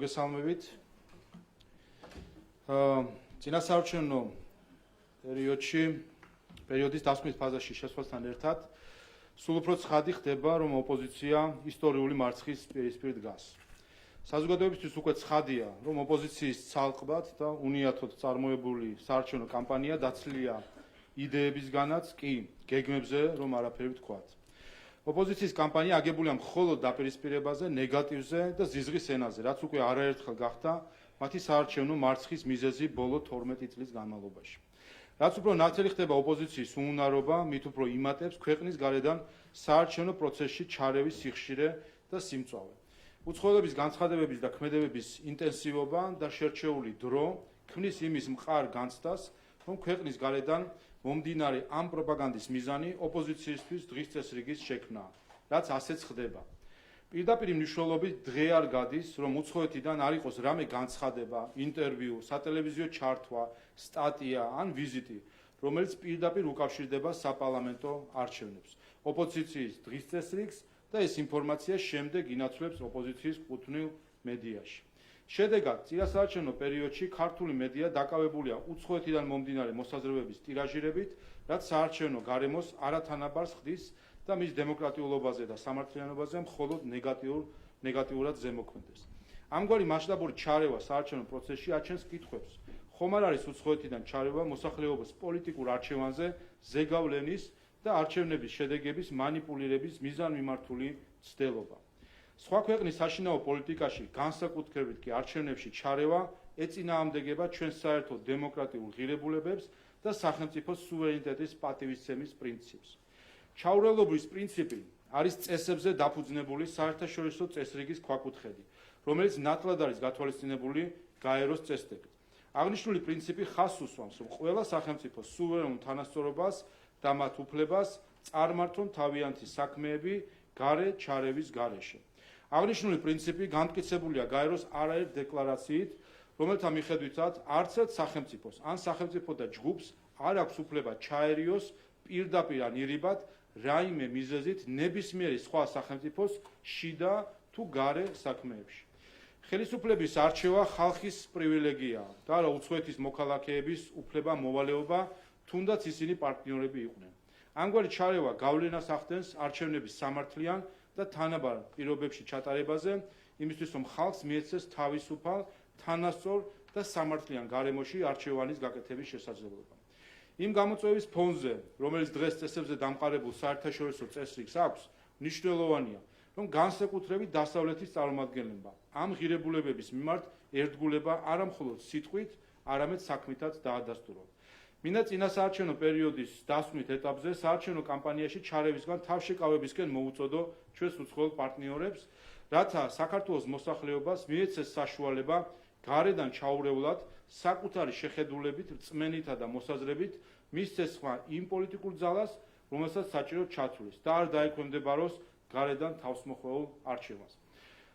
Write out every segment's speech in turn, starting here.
მოგესალმებით. წინასაარჩევნო პერიოდის დასმის ფაზაში შესვლასთან ერთად სულ უფრო ცხადი ხდება, რომ ოპოზიცია ისტორიული მარცხის პირისპირ დგას. საზოგადოებისთვის უკვე ცხადია, რომ ოპოზიციის ცალკბად და უნიათოდ წარმოებული საარჩევნო კამპანია დაცლილია იდეებისგანაც კი გეგმებზე, რომ არაფერი ვთქვათ. ოპოზიციის კამპანია აგებულია მხოლოდ დაპირისპირებაზე, ნეგატივზე და ზიზღის ენაზე, რაც უკვე არაერთხელ გახდა მათი საარჩევნო მარცხის მიზეზი ბოლო 12 წლის განმავლობაში. რაც უფრო ნათელი ხდება ოპოზიციის უუნარობა, მით უფრო იმატებს ქვეყნის გარედან საარჩევნო პროცესში ჩარევის სიხშირე და სიმწვავე. უცხოელების განცხადებების და ქმედებების ინტენსივობა და შერჩეული დრო ქმნის იმის მყარ განცდას, რომ ქვეყნის გარედან მომდინარე ამ პროპაგანდის მიზანი ოპოზიციისთვის დღის წესრიგის შექმნაა, რაც ასეც ხდება. პირდაპირ მნიშვნელობით დღე არ გადის, რომ უცხოეთიდან არ იყოს რამე განცხადება, ინტერვიუ, სატელევიზიო ჩართვა, სტატია ან ვიზიტი, რომელიც პირდაპირ უკავშირდება საპარლამენტო არჩევნებს, ოპოზიციის დღის წესრიგს და ეს ინფორმაცია შემდეგ ინაცვლებს ოპოზიციის კუთვნილ მედიაში. შედეგად, წინასაარჩევნო პერიოდში ქართული მედია დაკავებულია უცხოეთიდან მომდინარე მოსაზრებების ტირაჟირებით, რაც საარჩევნო გარემოს არათანაბარს ხდის და მის დემოკრატიულობაზე და სამართლიანობაზე მხოლოდ ნეგატიურად ზემოქმედებს. ამგვარი მასშტაბური ჩარევა საარჩევნო პროცესში აჩენს კითხვებს, ხომ არ არის უცხოეთიდან ჩარევა მოსახლეობის პოლიტიკურ არჩევანზე ზეგავლენის და არჩევნების შედეგების მანიპულირების მიზანმიმართული ცდელობა. სხვა ქვეყნის საშინაო პოლიტიკაში, განსაკუთრებით კი არჩევნებში ჩარევა ეწინააღმდეგება ჩვენს საერთო დემოკრატიულ ღირებულებებს და სახელმწიფოს სუვერენიტეტის პატივისცემის პრინციპს. ჩაურევლობის პრინციპი არის წესებზე დაფუძნებული საერთაშორისო წესრიგის ქვაკუთხედი, რომელიც ნათლად არის გათვალისწინებული გაეროს წესდებით. აღნიშნული პრინციპი ხაზს უსვამს, რომ ყველა სახელმწიფო სუვერენულ თანასწორობას და მათ უფლებას წარმართონ თავიანთი საქმეები გარე ჩარევის გარეშე. აღნიშნული პრინციპი განმტკიცებულია გაეროს არაერთ დეკლარაციით, რომელთა მიხედვითაც არც ერთ სახელმწიფოს ან სახელმწიფოთა ჯგუფს არ აქვს უფლება ჩაერიოს პირდაპირ ან ირიბად რაიმე მიზეზით ნებისმიერი სხვა სახელმწიფოს შიდა თუ გარე საქმეებში. ხელისუფლების არჩევა ხალხის პრივილეგიაა და არა უცხოეთის მოქალაქეების უფლება-მოვალეობა, თუნდაც ისინი პარტნიორები იყვნენ. ამგვარი ჩარევა გავლენას ახდენს არჩევნების სამართლიან და თანაბარ პირობებში ჩატარებაზე, იმისთვის რომ ხალხს მიეცეს თავისუფალ, თანასწორ და სამართლიან გარემოში არჩევანის გაკეთების შესაძლებლობა. იმ გამოწვევის ფონზე, რომელიც დღეს წესებზე დამყარებულ საერთაშორისო წესრიგს აქვს, მნიშვნელოვანია, რომ განსაკუთრებით დასავლეთის წარმომადგენლებმა ამ ღირებულებების მიმართ ერთგულება არა მხოლოდ სიტყვით, არამედ საქმითაც დაადასტურონ. მინდა წინასაარჩევნო პერიოდის დასვით ეტაპზე საარჩევნო კამპანიაში ჩარევისგან თავშეკავებისკენ მოუწოდო ჩვენს უცხოელ პარტნიორებს, რათა საქართველოს მოსახლეობას მიეცეს საშუალება გარედან ჩაურევლად საკუთარი შეხედულებით, რწმენითა და მოსაზრებით მისცეს სხვა იმ პოლიტიკურ ძალას, რომელსაც საჭირო ჩათვლის და არ დაექვემდებაროს გარედან თავსმოხვეულ არჩევანს.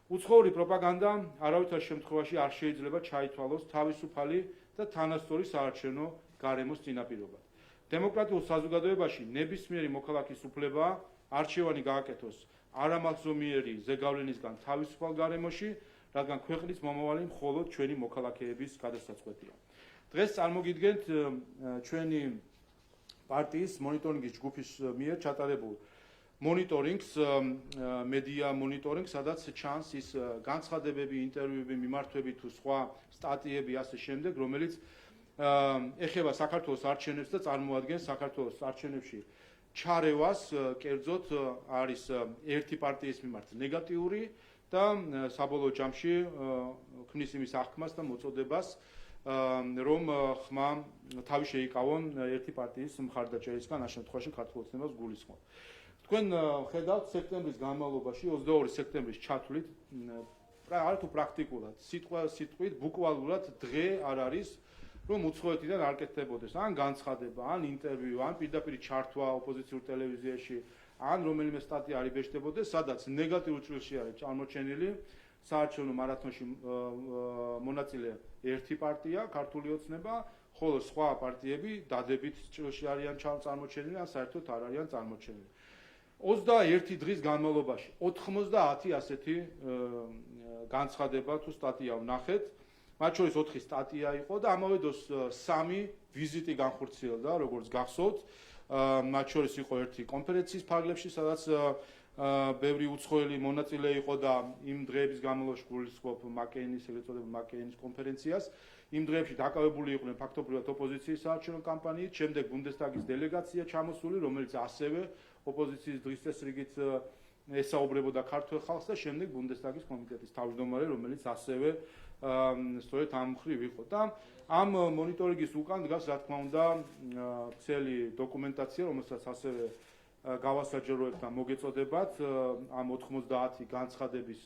უცხოური პროპაგანდა არავითარ შემთხვევაში არ შეიძლება ჩაითვალოს თავისუფალი და თანასწორი საარჩევნო გარემოს წინაპირობად. დემოკრატიულ საზოგადოებაში ნებისმიერი მოქალაქის უფლებაა არჩევანი გააკეთოს არამალწომიერი ზეგავლენისგან თავისუფალ გარემოში, რადგან ქვეყნის მომავალი მხოლოდ ჩვენი მოქალაქეების გადასაწყვეტია. დღეს წარმოგიდგენთ ჩვენი პარტიის მონიტორინგის ჯგუფის მიერ ჩატარებულ მონიტორინგს, მედია მონიტორინგს, სადაც ჩანს ის განცხადებები, ინტერვიუები, მიმართვები თუ სხვა სტატიები ასე შემდეგ, რომელიც ეხება საქართველოს არჩევნებს და წარმოადგენს საქართველოს არჩევნებში ჩარევას, კერძოდ არის ერთი პარტიის მიმართ ნეგატიური და საბოლოო ჯამში ქმნის იმის აღქმას და მოწოდებას, რომ ხმა თავი შეიკავონ ერთი პარტიის მხარდაჭერისგან, ამ შემთხვევაში ქართულ ოცნებას გულისხმობ. თქვენ ხედავთ სექტემბრის განმავლობაში, 22 სექტემბრის ჩათვლით, არათუ პრაქტიკულად, სიტყვით, ბუკვალურად დღე არ არის, რომ უცხოეთიდან არ კეთდებოდეს ან განცხადება, ან ინტერვიუ, ან პირდაპირ ჩართვა ოპოზიციურ ტელევიზიაში, ან რომელიმე სტატია არ იბეჭდებოდეს, სადაც ნეგატიურ ჭრილში არის წარმოჩენილი საარჩევნო მარათონში მონაწილე ერთი პარტია, ქართული ოცნება, ხოლო სხვა პარტიები დადებით ჭრილში არიან წარმოჩენილი, ან საერთოდ არ არიან წარმოჩენილი. 21 დღის განმავლობაში 90 ასეთი განცხადება თუ სტატია ვნახეთ, მათ შორის 4 სტატია იყო და ამავე დროს 3 ვიზიტი განხორციელდა, როგორც გახსოვთ. მათ შორის იყო ერთი კონფერენციის ფარგლებში, სადაც ბევრი უცხოელი მონაწილე იყო და იმ დღეების განმავლობაში გულისხმობ მაკეინის, ეგრეთ წოდებულ მაკეინის კონფერენციას. იმ დღეებში დაკავებული იყვნენ ფაქტობრივად ოპოზიციის საარჩევნო კამპანიით, შემდეგ ბუნდესტაგის დელეგაცია ჩამოსული, რომელიც ასევე ოპოზიციის დღის წესრიგით ესაუბრებოდა ქართველ ხალხს და შემდეგ ბუნდესტაგის კომიტეტის თავმჯდომარე, რომელიც ასევე სწორედ ამ მხრივ იყო და ამ მონიტორინგის უკან დგას, რა თქმა უნდა, მთელი დოკუმენტაცია, რომელსაც ასევე გავასაჯაროებთ და მოგეწოდებათ ამ 90 განცხადების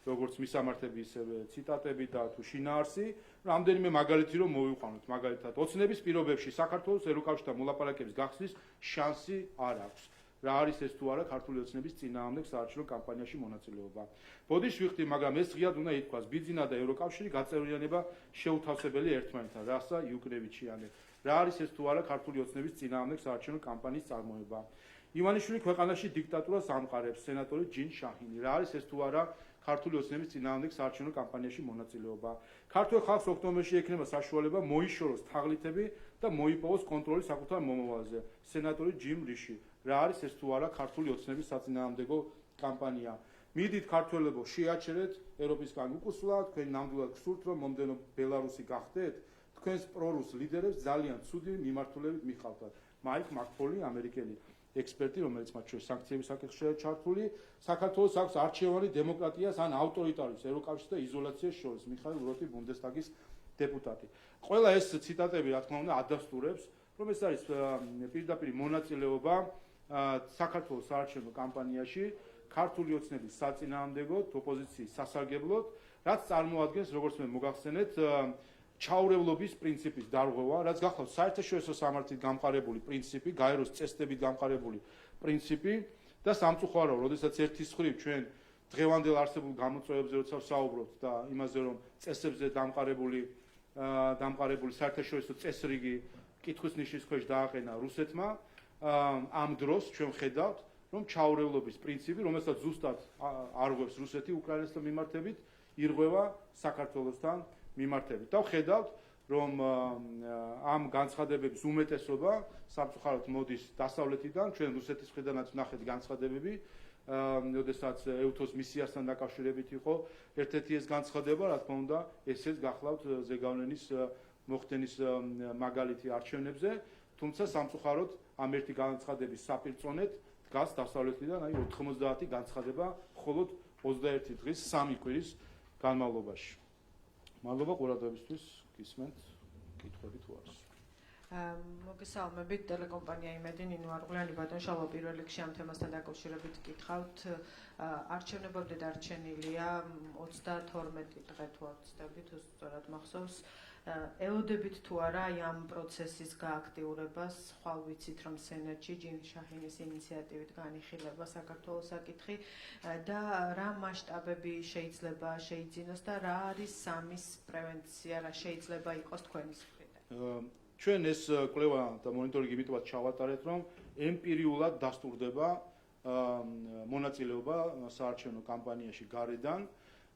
როგორც მისამართები, ისევე ციტატები და თუ შინაარსი, რამდენიმე მაგალითი რომ მოვიყვანოთ, მაგალითად, ოცნების პირობებში საქართველოს ევროკავშირთან მოლაპარაკების გახსნის შანსი არ აქვს. რა არის ეს თუ არა ქართული ოცნების წინააღმდეგ საარჩევნო კამპანიაში მონაწილეობა. ბოდიში ვიხდი, მაგრამ ეს ღიად უნდა ითქვას, ბიძინა და ევროკავშირი გაწევრიანება შეუთავსებელი ერთმანეთთან, რასა იუკრევიჩიანე. რა არის ეს თუ არა ქართული ოცნების წინააღმდეგ საარჩევნო კამპანიის წარმოება. ივანიშვილი ქვეყანაში დიქტატურას ამყარებს, სენატორი ჯინ შაჰინი. რა არის ეს თუ არა ქართული ოცნების წინააღმდეგ საარჩევნო კამპანიაში მონაწილეობა. ქართულ ხალხს ოქტომბერში ექნება საშუალება მოიშოროს თაღლითები და მოიპოვოს კონტროლი საკუთარ მომავალზე. სენატორი ჯიმ რიში. რა არის ეს თუ არა ქართული ოცნების საწინააღმდეგო კამპანია. მიდით ქართველებო, შეაჩერეთ ევროპისგან უკუსვლა, თქვენ ნამდვილად გსურთ, რომ მომდევნო ბელარუსი გახდეთ, თქვენს პრორუს ლიდერებს ძალიან ცუდი მიმართულებით მიხავდათ. მაიკ მაკფოლი, ამერიკელი ექსპერტი, რომელიც მათ შორის სანქციების საკითხშია ჩართული, საქართველოს აქვს არჩევანი დემოკრატიას ან ავტორიტარიზმს ევროკავშირს და იზოლაციას შორის. მიხაილ როტი, ბუნდესტაგის დეპუტატი. ყველა ეს ციტატები, რა თქმა უნდა, ადასტურებს, რომ ეს არის პირდაპირ მონაწილეობა საქართველოს საარჩევნო კამპანიაში ქართული ოცნების საწინააღმდეგოდ, ოპოზიციის სასარგებლოდ, რაც წარმოადგენს, როგორც მე მოგახსენეთ, ჩაურევლობის პრინციპის დარღვევა, რაც გახლავთ საერთაშორისო სამართლით გამყარებული პრინციპი, გაეროს წესდებით გამყარებული პრინციპი და სამწუხაროა, როდესაც ერთის მხრივ ჩვენ დღევანდელ არსებულ გამოწვევებზე როცა ვსაუბრობთ და იმაზე, რომ წესებზე დამყარებული საერთაშორისო წესრიგი კითხვის ნიშნის ქვეშ დააყენა რუსეთმა, ამ დროს ჩვენ ვხედავთ, რომ ჩაურევლობის პრინციპი, რომელსაც ზუსტად არღვევს რუსეთი უკრაინასთან მიმართებით, ირღვევა საქართველოსთან მიმართებით. და ვხედავთ, რომ ამ განცხადებების უმეტესობა სამწუხაროდ მოდის დასავლეთიდან, ჩვენ რუსეთის მხრიდანაც ვნახეთ განცხადებები, როდესაც ეუთოს მისიასთან დაკავშირებით იყო ერთ-ერთი ეს განცხადება, რა თქმა უნდა, ესეც გახლავთ ზეგავლენის მოხდენის მაგალითი არჩევნებზე, თუმცა სამწუხაროდ ამ ერთი განცხადების საპირწონედ დგას დასავლეთიდან, აი 90 განცხადება მხოლოდ 21 დღის 3 კვირის განმავლობაში. მადლობა ყურადღებისთვის, გისმენთ, კითხვები თუ არის. მოგესალმებით, ტელეკომპანია იმედი, ნინო არღულიანი ბატონშალო პირველ რიგში ამ თემასთან დაკავშირებით გითხავთ. არჩევნებამდე დარჩენილია 32 დღე თუ 20 თუ სწორად მახსოვს. ელოდებით თუ არა ამ პროცესის გააქტიურებას, ხვალ ვიცით, რომ სენატში ჯინ შაჰინის ინიციატივით განიხილება საქართველოს საკითხი და რა მასშტაბები შეიძლება შეიძინოს და რა არის სამის პრევენცია, რა შეიძლება იყოს თქვენი მხრიდან. ჩვენ ეს კვლევა და მონიტორინგი იმიტომაც ჩავატარეთ, რომ ემპირიულად დასტურდება მონაწილეობა საარჩევნო კამპანიაში გარედან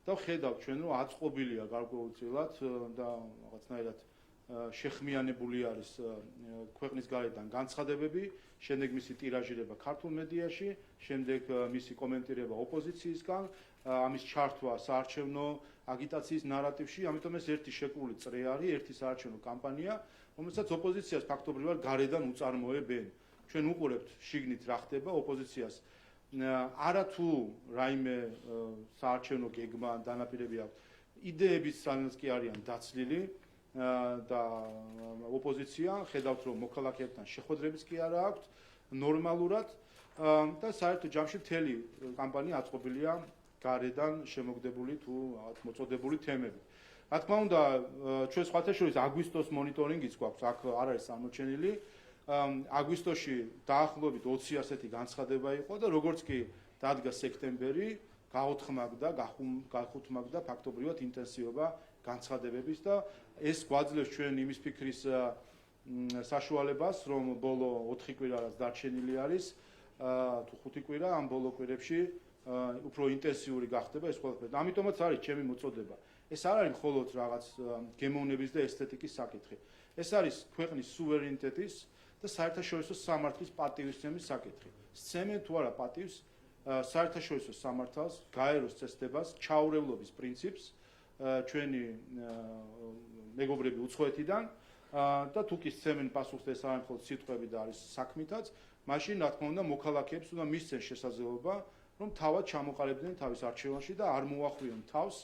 და ვხედავთ ჩვენ, რომ აწყობილია გარკვეულწილად და რაღაცნაირად შეხმიანებული არის ქვეყნის გარედან განცხადებები, შემდეგ მისი ტირაჟირება ქართულ მედიაში, შემდეგ მისი კომენტირება ოპოზიციისგან, ამის ჩართვა საარჩევნო აგიტაციის ნარატივში, ამიტომ ეს ერთი შეკრული წრე არის, ერთი საარჩევნო კამპანია, რომელსაც ოპოზიციას ფაქტობრივად გარედან უწარმოებენ. ჩვენ უყურებთ შიგნით რა ხდება ოპოზიციას. არათუ რაიმე საარჩევნო გეგმა დანაპირები აქვს, იდეების სანაც კი არიან დაცლილი და ოპოზიცია ხედავთ, რომ მოქალაქეებთან შეხვედრების კი არა აქვთ ნორმალურად და საერთო ჯამში მთელი კამპანია აწყობილია გარედან შემოგდებული თუ მოწოდებული თემებით. რა თქმა უნდა, ჩვენ სხვათა შორის აგვისტოს მონიტორინგიც გვაქვს, აქ არ არის აღმოჩენილი. აგვისტოში დაახლოებით 20 ასეთი განცხადება იყო და როგორც კი დადგა სექტემბერი, გაუთხმაგდა ფაქტობრივად ინტენსივობა განცხადებების და ეს გვაძლევს ჩვენ იმის ფიქრის საშუალებას, რომ ბოლო 4 კვირა რაც დარჩენილი არის, თუ 5 კვირა ამ ბოლო კვირებში უფრო ინტენსიური გახდება ეს ყველაფერი. ამიტომაც არის ჩემი მოწოდება. ეს არ არის მხოლოდ რაღაც გემოვნების და ესთეტიკის საკითხი. ეს არის ქვეყნის სუვერენიტეტის და საერთაშორისო სამართლის პატივისცემის საკითხი. სცემენ თუ არა პატივს საერთაშორისო სამართალს, გაეროს წესდებას, ჩაურევლობის პრინციპს ჩვენი მეგობრები უცხოეთიდან და თუ კი სცემენ პასუხს ეს არის მხოლოდ სიტყვები და არის საქმითაც, მაშინ რა თქმა უნდა მოქალაქეებს უნდა მისცენ შესაძლებლობა, რომ თავად ჩამოყალიბდნენ თავის არჩევანში და არ მოახვიონ თავს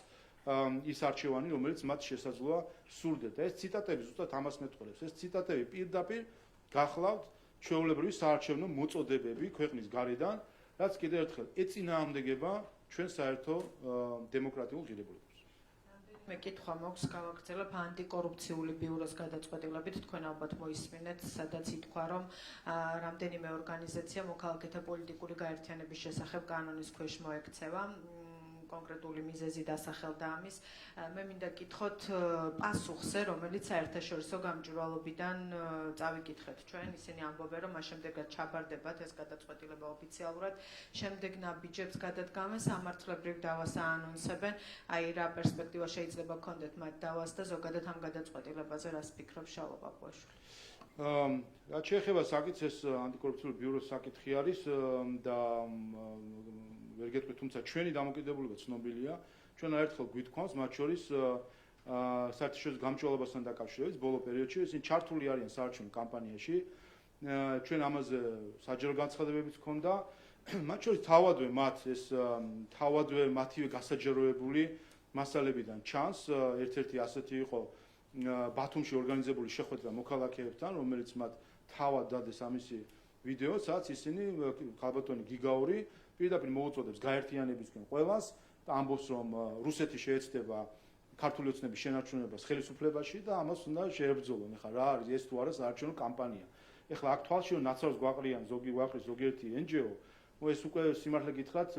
ის არჩევანი, რომელიც მათ შესაძლოა სურდეთ. ეს ციტატები ზუსტად ამას მეტყველებს. ეს ციტატები პირდაპირ გახლავთ ჩვეულებრივი საარჩევნო მოწოდებები ქვეყნის გარედან, რაც კიდევ ერთხელ ეწინააღმდეგება ჩვენ საერთო დემოკრატიულ ღირებულებებს. მე კითხვა მაქვს გავაგრძელებ ანტიკორუფციული ბიუროს გადაწყვეტილებით თქვენ ალბათ მოისმინეთ, სადაც ითქვა, რომ რამდენიმე ორგანიზაცია მოქალაქეთა პოლიტიკური გაერთიანების შესახებ კანონის ქვეშ მოექცევა. კონკრეტული მიზეზი დასახელდა ამის. მე მინდა კითხოთ პასუხზე, რომელიც საერთაშორისო გამჭვირვალობიდან წავიკითხეთ ჩვენ. ისინი ამბობენ, რომ მას შემდეგაც ჩაბარდებათ ეს გადაწყვეტილება ოფიციალურად, შემდეგ ნაბიჯებს გადადგამენ, სამართლებრივ დავას აანონსებენ. აი რა პერსპექტივა შეიძლება გქონდეთ მათ დავას და ზოგადად ამ გადაწყვეტილებაზე რას ფიქრობს შალვა პაპუაშვილი? რაც შეეხება საკითხს, ეს ანტიკორუფციული ბიუროს საკითხი არის და ვერ გეტყვით, თუმცა ჩვენი დამოკიდებულება ცნობილია. ჩვენ არაერთხელ გვითქვამს, მათ შორის საერთაშორისო გამჭვირვალობასთან დაკავშირებით ბოლო პერიოდში ისინი ჩართული არიან საარჩევნო კამპანიაში. ჩვენ ამაზე საჯარო განცხადებებიც ჰქონდა. მათ შორის თავადვე მათ ეს თავადვე მათივე გასაჯაროებული მასალებიდან ჩანს. ერთ-ერთი ასეთი იყო ბათუმში ორგანიზებული შეხვედრა მოქალაქეებთან, რომელიც მათ თავად დადეს ამისი ვიდეო, სადაც ისინი ქალბატონი გიგაური პირდაპირ მოუწოდებს გაერთიანებისკენ ყველას და ამბობს, რომ რუსეთი შეეცდება ქართული ოცნების შენარჩუნებას ხელისუფლებაში და ამას უნდა შეებრძოლონ. ეხლა რა არის ეს თუ არა საარჩევნო კამპანია. ეხლა აქ თვალში რომ ნაცავს გვაყრიან ზოგიერთი NGO, ეს უკვე სიმართლე გითხრათ,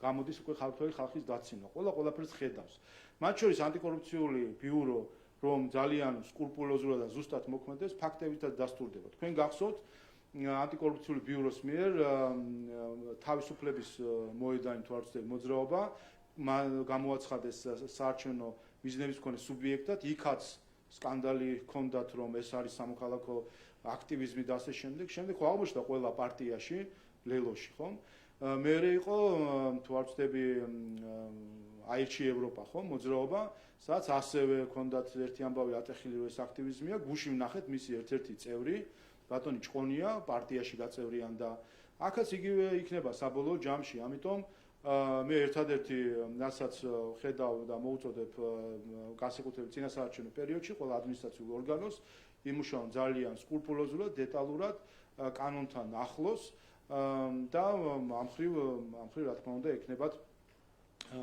გამოდის უკვე ხალხის დაცინვა. ყველაფერს ხედავს. მათ შორის ანტიკორუფციული ბიურო რომ ძალიან სკრუპულოზურად და ზუსტად მოქმედებს, ფაქტებითაც დასტურდება. თქვენ გახსოვთ ანტიკორუფციული ბიუროს მიერ თავისუფლების მოედანი თუ არ ვცდები მოძრაობა გამოაცხადეს საარჩევნო მიზნების მქონე სუბიექტად, იქაც სკანდალი ჰქონდათ, რომ ეს არის სამოქალაქო აქტივიზმი და ასე შემდეგ. შემდეგ ხო აღმოჩნდა ყველა პარტიაში, ლელოში, ხომ? მერე იყო თუ არ ვცდები აირჩი ევროპა, ხო, მოძრაობა, სადაც ასევე ჰქონდათ ერთი ამბავი ატეხილი, რომ ეს აქტივიზმია, გუში ვნახეთ მისი ერთ-ერთი წევრი ბატონი ჭყონია, პარტიაში გაწევრიან და აქაც იგივე იქნება საბოლოო ჯამში. ამიტომ მე ერთადერთი რასაც ხედავ და მოუწოდებ განსაკუთრებით წინასაარჩევნო პერიოდში ყველა ადმინისტრაციულ ორგანოს იმუშაონ ძალიან სკრუპულოზურად, დეტალურად, კანონთან ახლოს და ამ მხრივ რა თქმა უნდა ექნებათ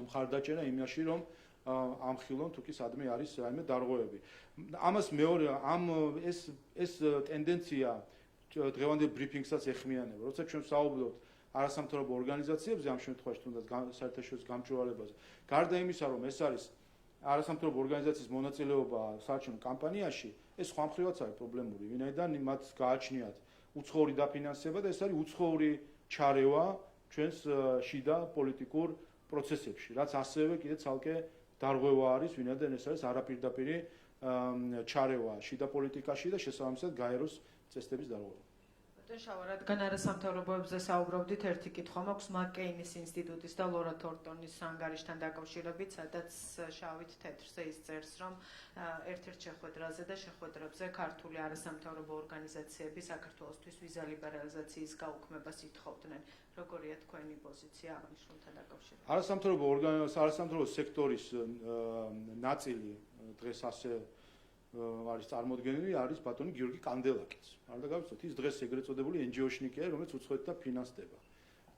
მხარდაჭერა იმაში, რომ ამხილონ თუ კი სადმე არის რაიმე დარღვევები. ამას მეორე ეს ტენდენცია დღევანდელ ბრიფინგსაც ეხმიანება. როცა ჩვენ ვსაუბრობთ არასამთავრობო ორგანიზაციებზე, ამ შემთხვევაში თუნდაც საერთაშორისო გამჭვირვალებაზე, გარდა იმისა, რომ ეს არის არასამთავრობო ორგანიზაციის მონაწილეობა საარჩევნო კამპანიაში, ეს სხვა მხრივაც არის პრობლემური, ვინაიდან მათ გააჩნიათ უცხოური დაფინანსება და ეს არის უცხოური ჩარევა ჩვენს შიდა პოლიტიკურ პროცესებში, რაც ასევე კიდე ცალკე დარღვევა არის, ვინაიდან ეს არის არაპირდაპირი ჩარევა შიდა პოლიტიკაში და შესაბამისად გაეროს წესდების დარღვევა. ბატონ შავა, რადგან არასამთავრობოებზე საუბრობდით, ერთი კითხვა მაქვს მაკ-კეინის ინსტიტუტის და ლორა თორტონის ანგარიშთან დაკავშირებით, სადაც შავით თეთრზე ის წერს, რომ ერთ-ერთ შეხვედრაზე და შეხვედრებზე ქართული არასამთავრობო ორგანიზაციები საქართველოსთვის ვიზა ლიბერალიზაციის გაუქმებას ითხოვდნენ. როგორია თქვენი პოზიცია აღნიშნულთან დაკავშირებით? არასამთავრობო სექტორის ნაწილი დღეს ასე არის წარმოდგენილი, არის ბატონი გიორგი კანდელაკიც. არ დაგავიწყოთ, ის დღეს ეგრეთ წოდებული NGO-შნიკია, რომელიც უცხოეთთან ფინანსდება.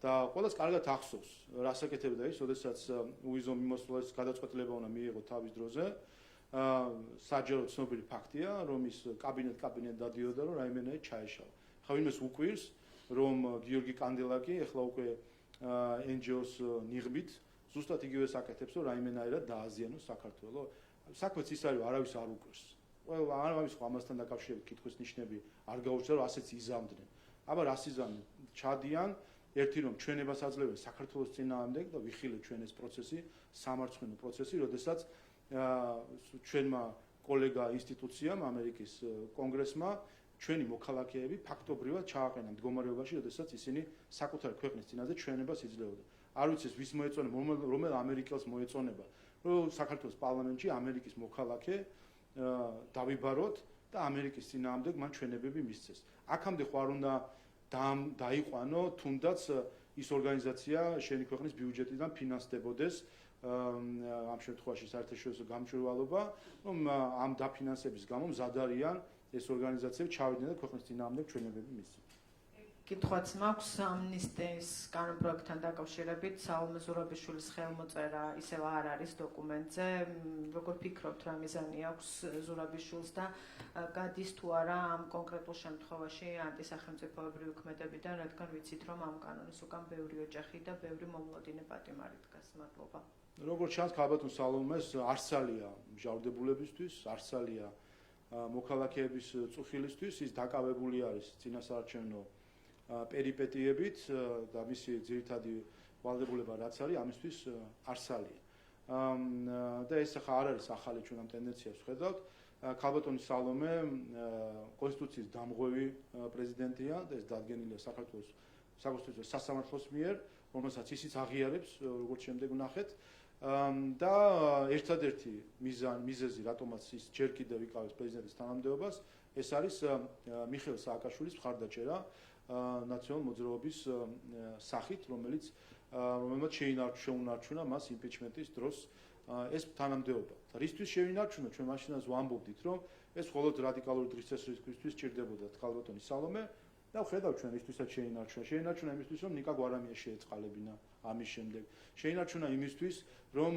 და ყველას კარგად ახსოვს, რას აკეთებდა ის, როდესაც უიზო მიმოსვლის გადაწყვეტილება უნდა მიიღო თავის დროზე. საჯარო ცნობილი ფაქტია, რომ ის კაბინეტ დადიოდა, რომ რაიმენაირად ჩაეშალა. ხა ვინმეს უკვირს, რომ გიორგი კანდელაკი ახლა უკვე NGO-ს ნიღბით ზუსტად იგივეს აკეთებს, რომ რაიმენაირად დააზიანოს საქართველოს. საქმეც ის არის, არავის არ უკვირს. ყველა არავის ამასთან დაკავშირებით კითხვის ნიშნები არ გაუჩნდა, რომ ასეც იზამდნენ. აბა რასიზმი ჩადიან ერთი რომ ჩვენებას აძლევენ საქართველოს წინააღმდეგ და ვიხილეთ ჩვენ ეს პროცესი, სამარცხვინო პროცესი, როდესაც ჩვენმა კოლეგა ინსტიტუციამ ამერიკის კონგრესმა ჩვენი მოქალაქეები ფაქტობრივად ჩააყენა მდგომარეობაში, როდესაც ისინი საკუთარი ქვეყნის წინაზე ჩვენებას იძლეოდა. არ ვიცი ვის მოეწონება, რომელ ამერიკელს მოეწონება, რომ საქართველოს პარლამენტში ამერიკის მოქალაქე დავიბაროთ და ამერიკის წინააღმდეგ მან ჩვენებები მისცეს. აქამდე ხო არ უნდა დაიყვანო, თუნდაც ის ორგანიზაცია შენი ქვეყნის ბიუჯეტიდან ფინანსდებოდეს ამ შემთხვევაში საერთაშორისო გამჭვირვალობა, რომ ამ დაფინანსების გამო მზად არიან ეს ორგანიზაციები ჩავიდნენ და ქვეყნის წინააღმდეგ ჩვენებები მისცეს. კითხვაც მაქვს ამნისტიის კანონპროექტთან დაკავშირებით, საულმე ზურაბიშვილის ხელმოწერა ისევ არ არის დოკუმენტზე. როგორ ფიქრობთ, რა მიზანი აქვს ზურაბიშვილს და გადის თუ არა ამ კონკრეტულ შემთხვევაში ანტისახელმწიფოებრივი ქმედებიდან, რადგან ვიცით, რომ ამ კანონის უკან ბევრი ოჯახი და ბევრი მომლოდინე პატიმარი დგას. მადლობა. როგორც ჩანს, ქალბატონ სალომეს არსალია მჟავრდებულებისთვის, არსალია მოქალაქეების წუხილისთვის, ის დაკავებული არის წინასაარჩევნო პერიპეტიებით და მისი ძირითადი ვალდებულება რაც არის, ამისთვის არსალია. და ეს ახლა არ არის ახალი ჩვენ ამ ტენდენციას ვხედავთ. ქალბატონი სალომე კონსტიტუციის დამღვევი პრეზიდენტია და ეს დადგენილია საქართველოს საკონსტიტუციო სასამართლოს მიერ, რომელსაც ისიც აღიარებს, როგორც შემდეგ ვნახეთ. და ერთადერთი მიზეზი, რატომაც ის ჯერ კიდევ იკავებს პრეზიდენტის თანამდებობას, ეს არის მიხეილ სააკაშვილის მხარდაჭერა ნაციონალ მოძრაობის სახით, რომელმაც შეუნარჩუნა მას იმპიჩმენტის დროს ეს თანამდებობა. რისთვის შეინარჩუნა? ჩვენ მაშინაც ვამბობდით, რომ ეს მხოლოდ რადიკალური დღის წესრიგისთვის ჭირდებოდა ქალბატონი სალომე და ვხედავ ჩვენ ისთვისაც შეინარჩუნა. შეინარჩუნა იმისთვის, რომ ნიკა გვარამია შეეწყალებინა ამის შემდეგ. შეინარჩუნა იმისთვის, რომ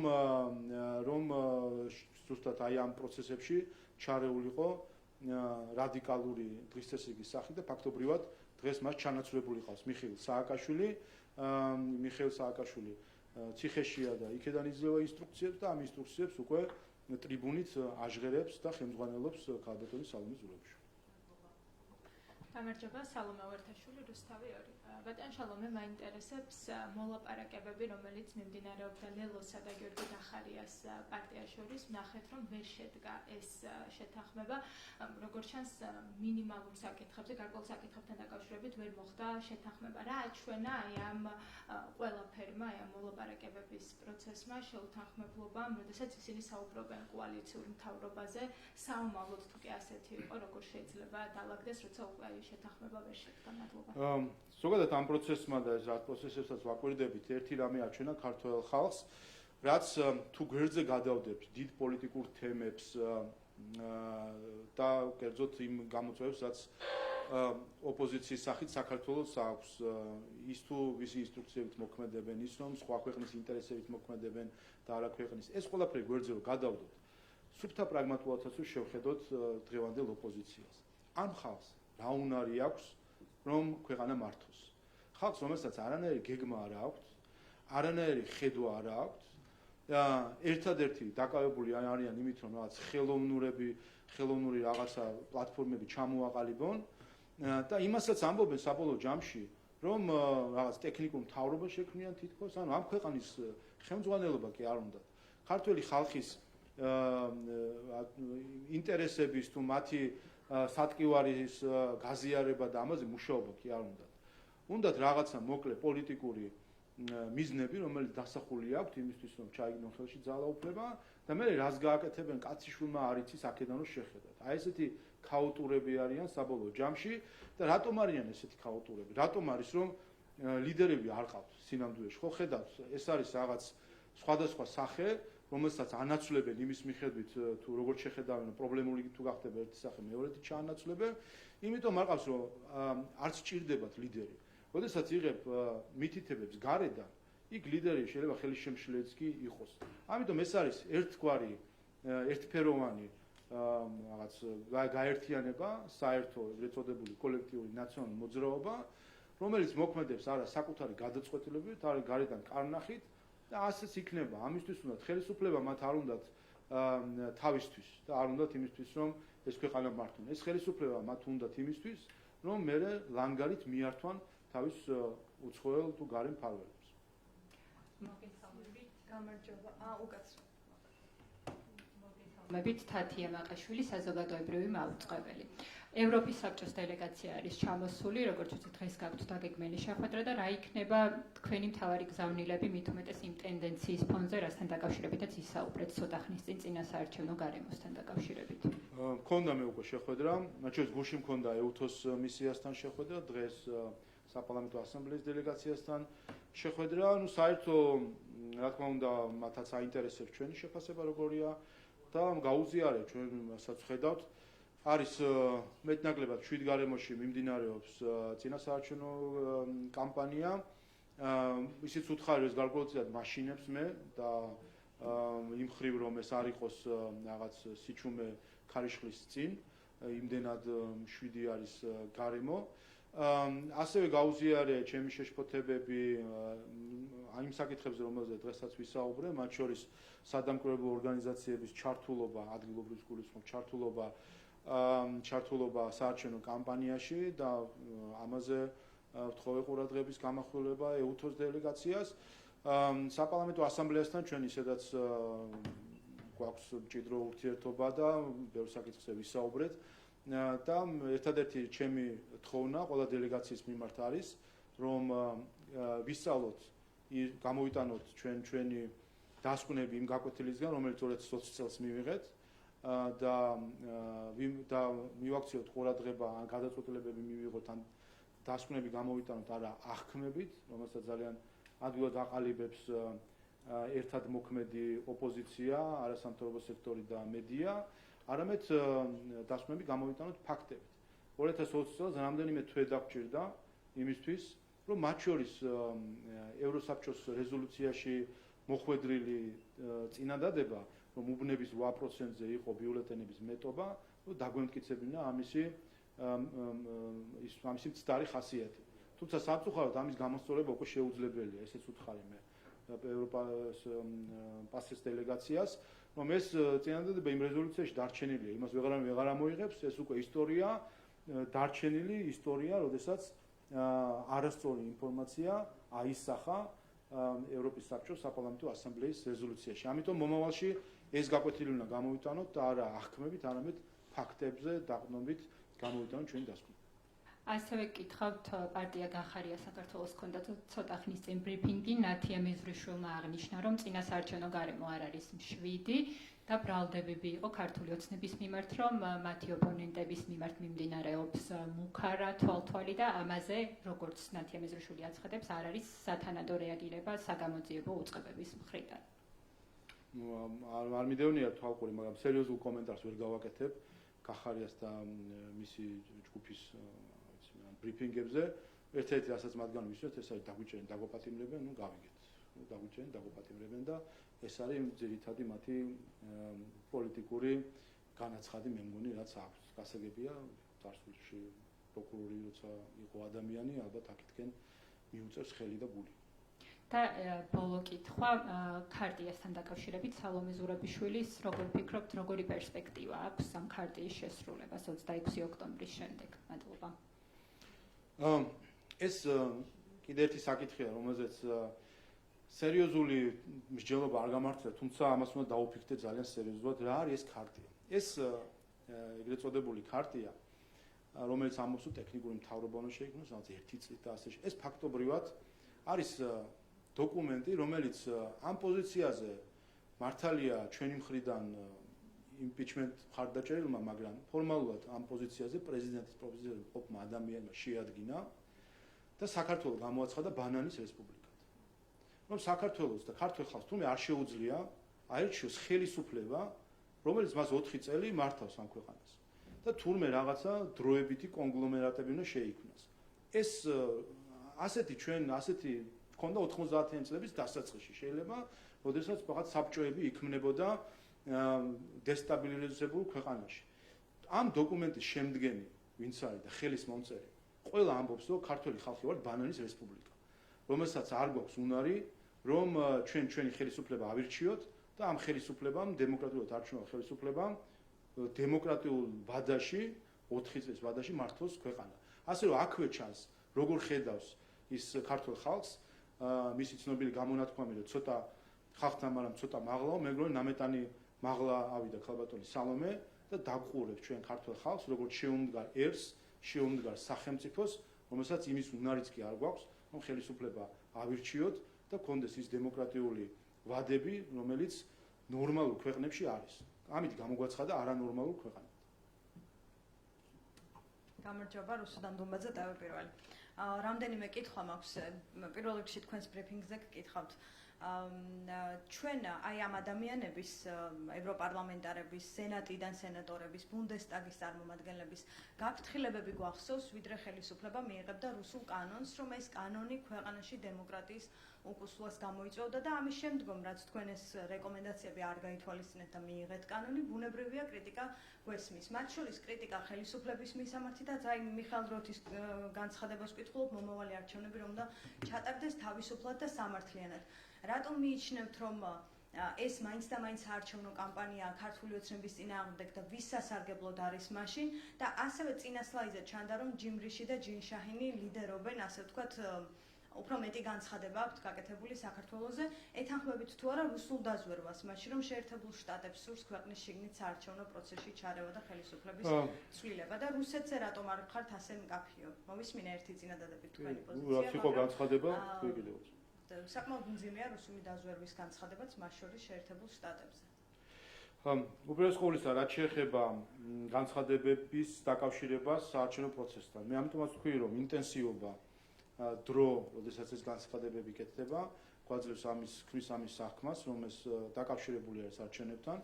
ზუსტად აი ამ პროცესებში ჩარეულიყო რადიკალური დღის წესრიგის სახით და ფაქტობრივად დღეს მას ჩანაცვლებული ყავს მიხეილ სააკაშვილი. მიხეილ სააკაშვილი ციხეშია და იქედან იძლევა ინსტრუქციებს და ამ ინსტრუქციებს უკვე ტრიბუნით აჟღერებს და ხელმძღვანელობს ქალბატონი სალომე ზურაბიშვილი. გამარჯობა, სალომე ვერტაშვილი, რუსთავი 2. ბატონ სალომე, მაინტერესებს მოლაპარაკებები, რომელიც მიმდინარეობდა ლელოსა და გიორგი დახარიას პარტიას შორის, ვნახეთ, რომ ვერ შედგა ეს შეთანხმება. როგორც ჩანს, მინიმალურ საკითხებზე, გარკვეულ საკითხებთან დაკავშირებით ვერ მოხდა შეთანხმება. რა აჩვენა აი ამ ყველაფერმა, აი ამ მოლაპარაკებების პროცესმა, შეუთანხმებლობამ, როდესაც ისინი საუბრობენ კოალიციურ მთავრობაზე, საომალოდ თუ კი ასეთი იყო, როგორ შეიძლება დაალაგდეს, როცა უკვე შეთანხმება ვერ შედგა. მადლობა. ზოგადად ამ პროცესმა და ეს რაც პროცესებსაც ვაკვირდებით, ერთი რამე აჩვენა ქართველ ხალხს, რაც თუ გვერდზე გადავდებთ დიდ პოლიტიკურ თემებს და კერძოდ იმ გამოწვევებს, რაც ოპოზიციის სახით საქართველოს აქვს, ის თუ ვისი ინსტრუქციებით მოქმედებენ, ის რომ სხვა ქვეყნის ინტერესებით მოქმედებენ და არა ქვეყნის. ეს ყველაფერი გვერდზე რომ გადავდოთ, სუფთა პრაგმატულადაც შევხედოთ დღევანდელ ოპოზიციას. ამ ხალხს რა უნარი აქვს, რომ ქვეყანა მართოს. ხალხს, რომელსაც არანაირი გეგმა არ აქვს, არანაირი ხედვა არ აქვს და ერთადერთი დაკავებული არიან იმით, რომ რაღაც ხელოვნური რაღაცა პლატფორმები ჩამოაყალიბონ და იმასაც ამბობენ საბოლოო ჯამში, რომ რაღაც ტექნიკურ მთავრობა შექმნიან თითქოს, ანუ ამ ქვეყანის ხელმძღვანელობა კი არ უნდათ. ქართველი ხალხის ინტერესების თუ მათი სატკივარის გაზიარება და ამაზე მუშაობა კი არ უნდათ. უნდათ რაღაცა მოკლე პოლიტიკური მიზნები, რომელიც დასახული აქვს იმისთვის, რომ ჩაიგდონ ხელში ძალაუფლება და მე რას გააკეთებენ კაციშვილმა არ იცის აქედან რომ შეხედათ. აი ესეთი ქაოტურები არიან საბოლოო ჯამში და რატომ არიან ესეთი ქაოტურები? რატომ არის რომ ლიდერები არ ყავთ სინამდვილეში? ხო ხედავთ, ეს არის რაღაც სხვადასხვა სახე, რომელსაც ანაცვლებენ იმის მიხედვით თუ როგორ შეხედავენ პრობლემული თუ გახდება ერთი სახე მეორეთი ჩაანაცვლებენ, იმიტომ არ ყავს რომ არც ჭირდებათ ლიდერი. როდესაც იღებ მითითებებს გარედან, იქ ლიდერი შეიძლება ხელისშემშლეც კი იყოს. ამიტომ ეს არის ერთგვარი ერთფეროვანი რაღაც გაერთიანება, საერთო ეგრეთ წოდებული კოლექტიური ნაციონალური მოძრაობა, რომელიც მოქმედებს არა საკუთარი გადაწყვეტილებით, არა გარედან კარნახით და ასეც იქნება. ამისთვის უნდათ ხელისუფლება, მათ არ უნდათ თავისთვის და არ უნდათ იმისთვის, რომ ეს ქვეყანა მართონ. ეს ხელისუფლება მათ უნდათ იმისთვის, რომ მე ლანგარით მიართვან თავის უცხოელ თუ გარე მფარველებს. მოგესალმებით, გამარჯობა. მოგესალმებით, თათია მაყაშვილი, საზოგადოებრივი მაუწყებელი. ევროპის საბჭოს დელეგაცია არის ჩამოსული, როგორც ვთქვით, დღეს გაქვთ დაგეგმილი შეხვედრა და რა იქნება თქვენი მთავარი გზავნილები, მით უმეტეს იმ ტენდენციის ფონზე, რასთან დაკავშირებითაც ისაუბრეთ ცოტა ხნის წინ წინასაარჩევნო გარემოსთან დაკავშირებით. მქონდა მე უკვე შეხვედრა, მათ შორის გუშინ მქონდა EUTHOS მისიასთან შეხვედრა, დღეს საპარლამენტო ასამბლეის დელეგაციასთან შეხვედრა, საერთო რა თქმა უნდა, მათაც აინტერესებს ჩვენი შეფასება როგორია და გაუზიარეთ ჩვენსაც ხედავთ არის მეტნაკლებად 7 გარემოში მიმდინარეობს წინასაარჩევნო კამპანია. ისიც უთხარი ეს გარკვეულწილად მაშინებს მე და იმ ხრივ რომ ეს არ იყოს რაღაც სიჩუმე ქარიშხლის წინ, იმდენად 7 არის გარემო. ასევე გაუზიარე ჩემი შეშფოთებები იმ საკითხებზე, რომელზეც დღესაც ვისაუბრე, მათ შორის სადამკვირვებლო ორგანიზაციების ჩართულობა, ადგილობრივი გულისხმობ ჩართულობა საარჩევნო კამპანიაში და ამაზე ვთხოვე ყურადღების გამახვილება EUTHOS დელეგაციას. საპარლამენტო ასამბლეასთან ჩვენ ისედაც გვაქვს მჭიდრო ურთიერთობა და ბევრ საკითხზე ვისაუბრეთ. და ერთადერთი ჩემი თხოვნა ყველა დელეგაციის მიმართ არის, რომ ვისწავლოთ, გამოვიტანოთ ჩვენი დასკვნები იმ გაკვეთილისგან, რომელიც 2020 წელს მივიღეთ და მივაქციოთ ყურადღება, ან გადაწყვეტილებები მივიღოთ, ან დასკვნები გამოვიტანოთ არა აღქმებით, რომელსაც ძალიან ადვილად აყალიბებს ერთად მოქმედი ოპოზიცია, არასამთავრობო სექტორი და მედია, არამედ დასკვნები გამოვიტანოთ ფაქტებით. 2020 წელს რამდენიმე თვე დაგჭირდა იმისთვის, რომ მათ შორის ევროსაბჭოს რეზოლუციაში მოხვედრილი წინადადება, რომ უბნების 8%-ზე იყო ბიულეტენების მეტობა, დაგვემტკიცებინა ამისი მცდარი ხასიათი. თუმცა სამწუხაროდ ამის გამოსწორება უკვე შეუძლებელია, ესეც უთხარი მე ევროპას პასეს დელეგაციას, რომ ეს წინადადება იმ რეზოლუციაში დარჩენილია, იმას ვეღარ ამოიღებს, ეს უკვე ისტორია, დარჩენილი ისტორია, როდესაც არასწორი ინფორმაცია აისახა ევროპის საბჭოს საპარლამენტო ასამბლეის რეზოლუციაში. ამიტომ მომავალში ეს გაკვეთილი უნდა გამოვიტანოთ და არა აღქმებით, არამედ ფაქტებზე დაყრდნობით გამოვიტანოთ ჩვენი დასკვნები. ასევე გკითხავთ, პარტია გახარია საქართველოს ჰქონდა ცოტა ხნის წინ ბრიფინგი, ნათია მეზრიშვილმა აღნიშნა, რომ წინასაარჩევნო გარემო არ არის მშვიდი და ბრალდებები იყო ქართული ოცნების მიმართ, რომ მათი ოპონენტების მიმართ მიმდინარეობს მუქარა თვალთვალი და ამაზე, როგორც ნათია მეზრიშვილი აცხადებს, არ არის სათანადო რეაგირება საგამოძიებო უწყებების მხრიდან. არ მიდევნია თვალყური, მაგრამ სერიოზულ კომენტარს ვერ გავაკეთებ გახარიას და მისი ჯგუფის ბრიფინგებზე. ერთ-ერთი რასაც მათგან ვისვეთ, ეს არის დაგვიჭერენ, დაგვაპატიმრებენ, გავიგეთ. დაგვიჭერენ, დაგვაპატიმრებენ და ეს არის ძირითადი მათი პოლიტიკური განაცხადი, მე მგონი, რაც აქვს. გასაგებია, წარსულში პროკურორი როცა იყო ადამიანი, ალბათ აქეთკენ მიუწევს ხელი და გული. და ბოლო კითხვა, ქარტიასთან დაკავშირებით სალომე ზურაბიშვილის, როგორ ფიქრობთ, როგორი პერსპექტივა აქვს ამ ქარტიის შესრულებას 26 ოქტომბრის შემდეგ? მადლობა. ეს კიდე ერთი საკითხია, რომელზეც სერიოზული მსჯელობა არ გამართლება, თუმცა ამას უნდა დაუფიქრდეთ ძალიან სერიოზულად, რა არის ეს ქარტია. ეს ეგრეთ წოდებული ქარტია, რომელიც ამბობს, რომ ტექნიკური მთავრობა უნდა შეიქმნას, რაღაც 1 წლით და ასე. ეს ფაქტობრივად არის დოკუმენტი, რომელიც ამ პოზიციაზე მართალია ჩვენი მხრიდან იმპიჩმენტ მხარდაჭერილმა, მაგრამ ფორმალურად ამ პოზიციაზე პრეზიდენტის პოზიციაზე ყოფნა ადამიანმა შეადგინა და საქართველოს გამოაცხადა ბანანის რესპუბლიკად. რომ საქართველოს და ქართულ ხალხს თუმე არ შეუძლია აერჩიოს ხელისუფლება, რომელიც მას 4 წელი მართავს ამ ქვეყანას. და თურმე რაღაცა დროებითი კონგლომერატები უნდა შეიქმნას. ეს ასეთი ქონდა 90-იან წლების დასაწყისში. შეიძლება, როდესაც ფقط საბჭოები იქმნებოდა დესტაბილიზებულ ქვეყანაში. ამ დოკუმენტის შემდგენი, ვინც არის და ხელის მომწერი, ყველა ამბობს, რომ ქართული ხალხი ვართ ბანანის რესპუბლიკა, რომელსაც არ გვაქვს უნარი, რომ ჩვენი ხელისუფლება ავირჩიოთ და ამ ხელისუფლებამ, დემოკრატიულად არჩეულ ხელისუფლებამ, დემოკრატიულ ვადაში, 4 წლის ვადაში მართოს ქვეყანა. ასე რომ აქვე ჩანს როგორ ხედავს ის ქართულ ხალხს მისი ცნობილი გამონათქვამი რომ ცოტა ხალხთან მაგრამ ცოტა მაღლაო მე მგონი ნამეტანი მაღლა ავიდა ქალბატონი სალომე და დაგყურებს ჩვენ ქართულ ხალხს როგორც შეუმდგარ ერს შეუმდგარ სახელმწიფოს რომელსაც იმის უნარიც კი არ გვაქვს რომ ხელისუფლება ავირჩიოთ და გქონდეს ის დემოკრატიული ვადები რომელიც ნორმალურ ქვეყნებში არის ამით გამოგვაცხადა არანორმალურ ქვეყანად გამარჯობა რუსუდან დუმბაძე თავი რამდენიმე კითხვა მაქვს პირველ რიგში თქვენს ბრიფინგზე გკითხავთ ჩვენ აი ამ ადამიანების ევროპარლამენტარების სენატიდან სენატორების ბუნდესტაგის წარმომადგენლების გაფრთხილებები გვახსოვს ვიდრე ხელისუფლება მიიღებდა რუსულ კანონს რომ ეს კანონი ქვეყანაში დემოკრატიის უკუსლას გამოიწვევდა და ამის შემდგომ რაც თქვენ ეს რეკომენდაციები არ გაითვალისწინეთ და მიიღეთ კანონი ბუნებრივია კრიტიკა გვესმის მათ შორის კრიტიკა ხელისუფლების მისამართითაც აი მიხაილ დროთის განცხადებას ვკითხულობ მომავალი არჩევნები რომ და ჩატარდეს თავისუფლად და სამართლიანად რატომ მიიჩნევთ რომ ეს მაინც და მაინც საარჩევნო კამპანიაა ქართული ოცნების წინააღმდეგ და ვის სასარგებლოდ არის მაშინ და ასევე წინა სლაიდზე ჩანდა რომ ჯიმრიში და ჯინშაჰინი ლიდერობენ ასე ვთქვათ უფრო მეტი განცხადება აქვთ გაკეთებული საქართველოზე ეთანხმებით თუ არა რუსულ დაზვერვას მაშინ რომ შეერთებულ შტატებს სურს ქვეყნის შიგნით საარჩევნო პროცესში ჩარევა და ხელისუფლების ცვლილება და რუსეთზე რატომ არ ხართ ასე მკაფიო მოვისმინე ერთი წინადადებით თქვენი პოზიცია რა იყო განცხადება ვიგილოთ საკმაოდ მძიმეა რუსული დაზვერვის განცხადებაც მას შორის შეერთებულ შტატებზე. უპირველეს ყოვლისა, რაც შეეხება განცხადებების დაკავშირებას საარჩევნო პროცესთან, მე ამიტომაც ვთქვი, რომ ინტენსივობა დრო, როდესაც ეს განცხადებები კეთდება, გვაძლევს ქმნის ამის საქმას, რომ ეს დაკავშირებული არის არჩევნებთან.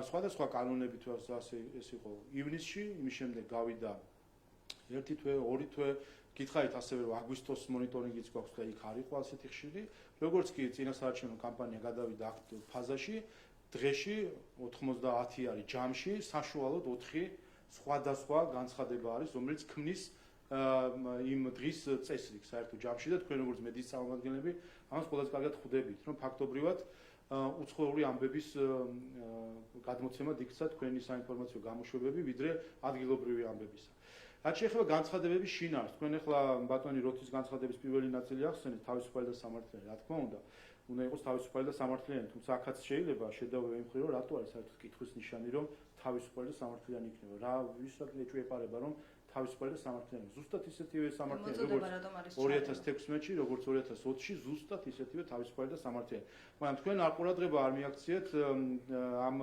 სხვადასხვა კანონები თუ ასე ეს იყო ივნისში, იმის შემდეგ გავიდა ერთი თვე, ორი თვე გითხარით ასევე რომ აგვისტოს მონიტორინგიც გვაქვს და იქ არ იყო ასეთი ხშირი როგორც კი წინასაარჩევნო კამპანია გადავიდა აქტიურ ფაზაში დღეში 90 არის ჯამში საშუალოდ 4 სხვადასხვა განცხადება არის რომელიც ქმნის იმ დღის წესრიგს საერთო ჯამში და თქვენ როგორც მედიის წარმომადგენლები ამას ყველაზე კარგად ხვდებით რომ ფაქტობრივად უცხოური ამბების გადმოცემა იქცა თქვენი საინფორმაციო გამოშვებები ვიდრე ადგილობრივი ამბებისა რაც შეეხება განცხადებების შინაარსს, თქვენ ახლა ბატონი როთის განცხადების პირველი ნაწილი ახსენეთ თავისუფალი და სამართლიანი, რა თქმა უნდა, უნდა იყოს თავისუფალი და სამართლიანი, თუმცა აქაც შეიძლება შედავება იმ მხრივ, რომ რატო არის საერთოდ კითხვის ნიშანი, რომ თავისუფალი და სამართლიანი იქნება. რა ვისაც ეჭვეპარება, რომ თავისუფალი და სამართლიანი. ზუსტად ისეთივე სამართლიანი, როგორც 2016-ში, როგორც 2020-ში, ზუსტად ისეთივე თავისუფალი და სამართლიანი. მაგრამ თქვენ არ ყურადღება არ მიაქციეთ ამ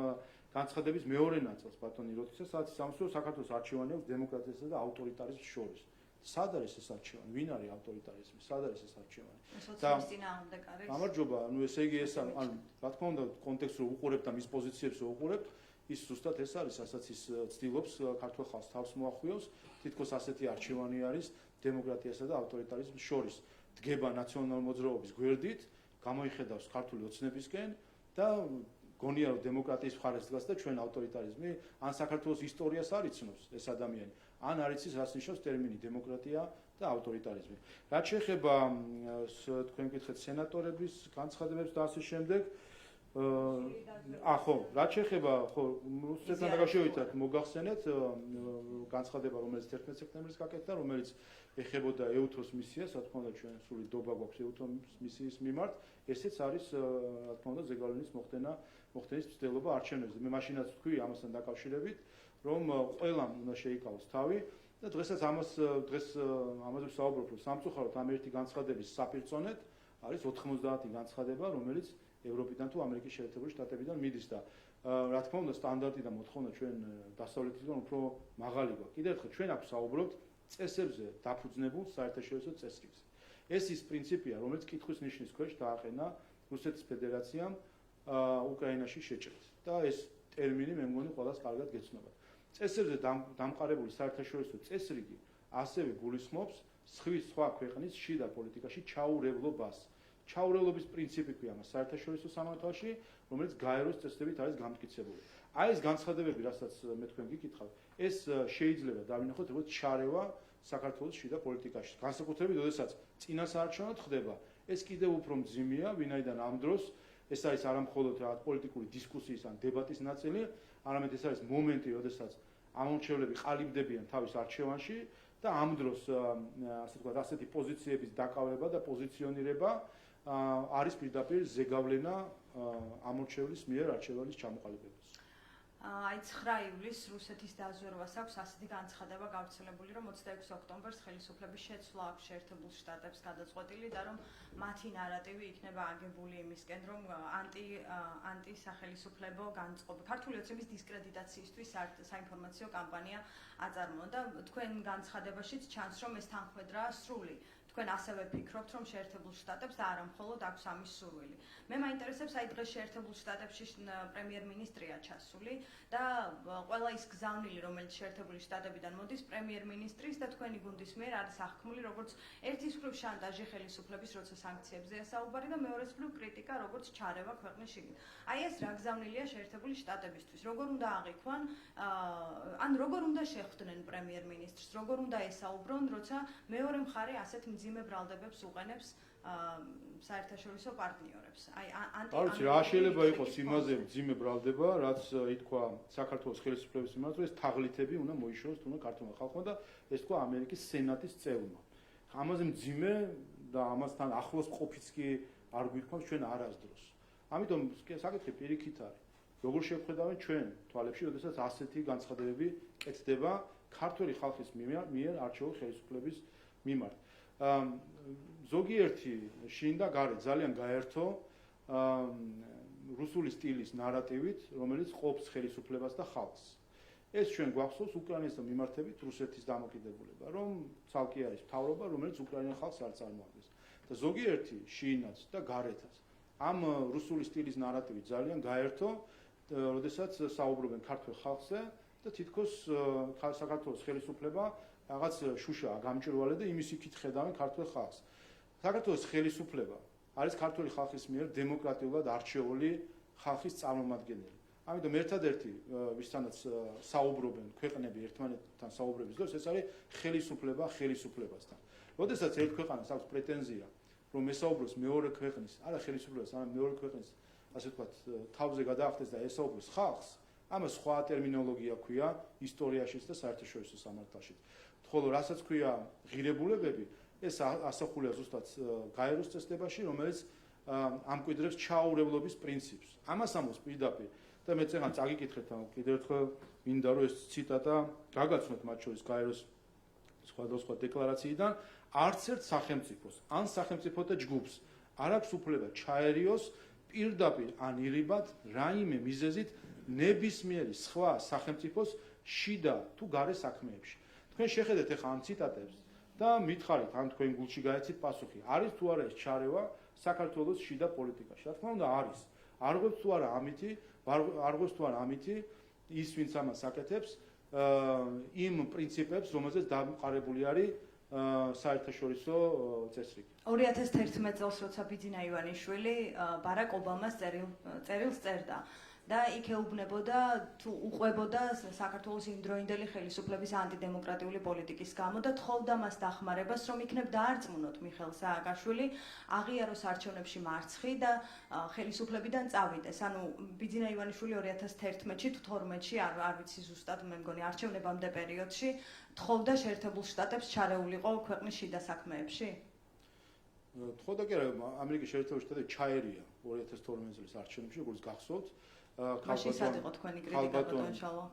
განცხადების მეორე ნაწილს ბატონი როთისა, სადაც ისამს რომ საქართველოს არჩევანი აქვს დემოკრატიასა და ავტორიტარიზმს შორის. სად არის ეს არჩევანი? ვინ არის ავტორიტარიზმი? სად არის ეს არჩევანი? სოციალისტის წინააღმდეგ არის. გამარჯობა, ანუ ესე იგი ეს ანუ რა თქმა უნდა კონტექსტს რო უყურებთ და მის პოზიციებს რო უყურებთ, ის ზუსტად ეს არის, რასაც ის ცდილობს ქართულ ხალხს თავს მოახვიოს, თითქოს ასეთი არჩევანი არის დემოკრატიასა და ავტორიტარიზმს შორის. დგება ნაციონალურ მოძრაობის გვერდით, გამოიხედავს ქართული ოცნებისკენ და გონია რომ დემოკრატიის მხარეს დგას და ჩვენ ავტორიტარიზმი ან საქართველოს ისტორიას არ იცნობს ეს ადამიანი ან არ იცის რას ნიშნავს ტერმინი დემოკრატია და ავტორიტარიზმი რაც შეეხება თქვენ გითხეთ სენატორების განცხადებებს და ასე შემდეგ ხო რაც შეეხება ხო რუსეთთან დაკავშირებით მოგახსენეთ განცხადება რომელიც 11 სექტემბერს გაკეთდა რომელიც ეხებოდა ეუთოს მისიას რა თქმა უნდა ჩვენ სული დობა გვაქვს ეუთოს მისიის მიმართ ესეც არის რა თქმა უნდა ზეგავლენის მოხდენის მცდელობა არჩევნებზე. მე მაშინაც ვთქვი ამასთან დაკავშირებით, რომ ყველამ უნდა შეიკავოს თავი და დღესაც ამაზე ვსაუბრობ, რომ სამწუხაროდ ამ ერთი განცხადების საპირწონედ არის 90 განცხადება, რომელიც ევროპიდან თუ ამერიკის შეერთებული შტატებიდან მიდის და რა თქმა უნდა სტანდარტი და მოთხოვნა ჩვენ დასავლეთიდან უფრო მაღალი გვაქვს. კიდევ ერთხელ ჩვენ აქ ვსაუბრობთ წესებზე დაფუძნებულ საერთაშორისო წესრიგზე. ეს ის პრინციპია, რომელიც კითხვის ნიშნის ქვეშ დააყენა რუსეთის ფედერაციამ უკრაინაში შეჭრით და ეს ტერმინი მე მგონი ყველას კარგად გეცნობა. წესებზე დამყარებული საერთაშორისო წესრიგი ასევე გულისხმობს სხვა ქვეყნის შიდა პოლიტიკაში ჩაურევლობას. ჩაურევლობის პრინციპი ქვია მას საერთაშორისო სამართალში, რომელიც გაეროს წესდებით არის გამტკიცებული. აი ეს განცხადებები, რასაც მე თქვენ გიკითხავთ, ეს შეიძლება დავინახოთ როგორც ჩარევა საქართველოს შიდა პოლიტიკაში. განსაკუთრებით, როდესაც წინასაარჩევნოდ ხდება, ეს კიდევ უფრო მძიმეა, ვინაიდან ამ დროს ეს არის არა მხოლოდ რაღაც პოლიტიკური დისკუსიის ან დებატის ნაწილი, არამედ ეს არის მომენტი, როდესაც ამომრჩევლები ყალიბდებიან თავის არჩევანში და ამ დროს ასე ვთქვათ, ასეთი პოზიციების დაკავება და პოზიციონირება არის პირდაპირ ზეგავლენა ამორჩევლის მიერ არჩევანის ჩამოყალიბებას. აი 9 ივლისს რუსეთის დაზვერვას აქვს ასეთი განცხადება გავრცელებული, რომ 26 ოქტომბერს ხელისუფლების შეცვლა აქვს შეერთებულ შტატებს გადაწყვეტილი და რომ მათი ნარატივი იქნება აგებული იმისკენ, რომ ანტისახელისუფლებო განწყობა ქართული ოცნების დისკრედიტაციისთვის საინფორმაციო კამპანია აწარმოა და თქვენ განცხადებაშიც ჩანს, რომ ეს თანხმედრაა სრული. თქვენ ასევე ფიქრობთ, რომ შეერთებულ შტატებს და არა მხოლოდ აქვს ამის სურვილი. მე მაინტერესებს აი დღეს შეერთებულ შტატებში პრემიერ-მინისტრია ჩასული და ყველა ის გზავნილი, რომელიც შეერთებული შტატებიდან მოდის, პრემიერ-მინისტრის და თქვენი გუნდის მიერ არის აღქმული, როგორც ერთის მხრივ შანტაჟი ხელისუფლების, როცა სანქციებზეა საუბარი და მეორეს მხრივ კრიტიკა, როგორც ჩარევა ქვეყნის შიგნით. აი ეს რა გზავნილია შეერთებული შტატებისთვის? როგორ უნდა აღიქვან, ან როგორ უნდა შეხვდნენ პრემიერ-მინისტრს, როგორ უნდა ესაუბრონ, როცა მეორე მხარე ასეთ მძიმე ბრალდებებს უყენებს საერთაშორისო პარტნიორებს. აი არც რა შეიძლება იყოს იმაზე მძიმე ბრალდება, რაც ითქვა საქართველოს ხელისუფლების მიმართ, ეს თაღლითები უნდა მოიშოროს თუნდაც ქართულმა ხალხმა და ეს თქვა ამერიკის სენატის წევრმა. ამაზე მძიმე და ამასთან ახლოს ყოფიც კი არ გვიქვამს ჩვენ არასდროს. ამიტომ საკითხი პირიქით არის. როგორ შევხედავენ ჩვენ თვალებში, როდესაც ასეთი განცხადებები კეთდება ქართული ხალხის მიერ არჩეულ ხელისუფლების მიმართ. ზოგიერთი შინ და გარეთ ძალიან გაერთო რუსული სტილის ნარატივით, რომელიც ყოფს ხელისუფლებას და ხალხს. ეს ჩვენ გვახსოვს უკრაინასთან მიმართებით რუსეთის დამოკიდებულება, რომ ცალკე არის მთავრობა, რომელიც უკრაინელ ხალხს არ წარმოადგენს. და ზოგიერთი შინაც და გარეთაც ამ რუსული სტილის ნარატივით ძალიან გაერთო, როდესაც საუბრობენ ქართულ ხალხზე და თითქოს საქართველოს ხელისუფლება რაღაც შუშაა გამჭვირვალე და იმის იქით ხედავენ ქართულ ხალხს. საქართველოს ხელისუფლება არის ქართული ხალხის მიერ დემოკრატიულად არჩეული ხალხის წარმომადგენელი. ამიტომ ერთადერთი ვისთანაც საუბრობენ ქვეყნები ერთმანეთთან საუბრების დროს ეს არის ხელისუფლება ხელისუფლებასთან. როდესაც ერთ ქვეყანას აქვს პრეტენზია, რომ ესაუბროს მეორე ქვეყნის, არა ხელისუფლებას, არამედ მეორე ქვეყნის, ასე ვთქვათ, თავზე გადაახდეს და ესაუბროს ხალხს, ამას სხვა ტერმინოლოგია ქვია ისტორიაშიც და საერთაშორისო სამართალშიც. ხოლო რასაც ქვია ღირებულებები, ეს ასახულია ზუსტად გაეროს წესდებაში, რომელიც ამკვიდრებს ჩაურევლობის პრინციპს. ამას ამბობს პირდაპირ და მე წეგან წაგიკითხეთ, კიდევ ერთხელ მინდა რომ ეს ციტატა გაგაცნოთ მათ შორის გაეროს სხვადასხვა დეკლარაციიდან, არც ერთ სახელმწიფოს, ან სახელმწიფოთა ჯგუფს არ აქვს უფლება ჩაერიოს პირდაპირ ან ირიბად რაიმე მიზეზით ნებისმიერი სხვა სახელმწიფოს შიდა თუ გარე საქმეებში. თქვენ შეხედეთ ახლა ამ ციტატებს და მითხარით, ან თქვენ გულში გაეცით პასუხი, არის თუ არა ეს ჩარევა საქართველოს შიდა პოლიტიკაში? რა თქმა უნდა არის. არ გვაქვს თუ არა ამითი ის ვინც ამას აკეთებს იმ პრინციპებს, რომელზეც დამყარებული არის საერთაშორისო წესრიგი. 2011 წელს როცა ბიძინა ივანიშვილი ბარაკ ობამას წერილს წერდა და იქ ეუბნებოდა თუ უყვებოდა საქართველოს იმდროინდელი ხელისუფლების ანტიდემოკრატიული პოლიტიკის გამო და თხოვდა მას დახმარებას, რომ იქნებ დაარწმუნოთ მიხეილ სააკაშვილი აღიაროს არჩევნებში მარცხი და ხელისუფლებიდან წავიდეს. ანუ ბიძინა ივანიშვილი 2011-ში თუ 12-ში არ ვიცი ზუსტად, მე მგონი არჩევნებამდე პერიოდში თხოვდა შეერთებულ შტატებს ჩარეულიყო ქვეყნის შიდა საქმეებში. თხოვდა კი არა, ამერიკის შეერთებული შტატები ჩაერია 2012 წლის არჩევნებში, როგორც გახსოვთ. მაშინ სად იყო თქვენი კრიტიკა ბატონშალო?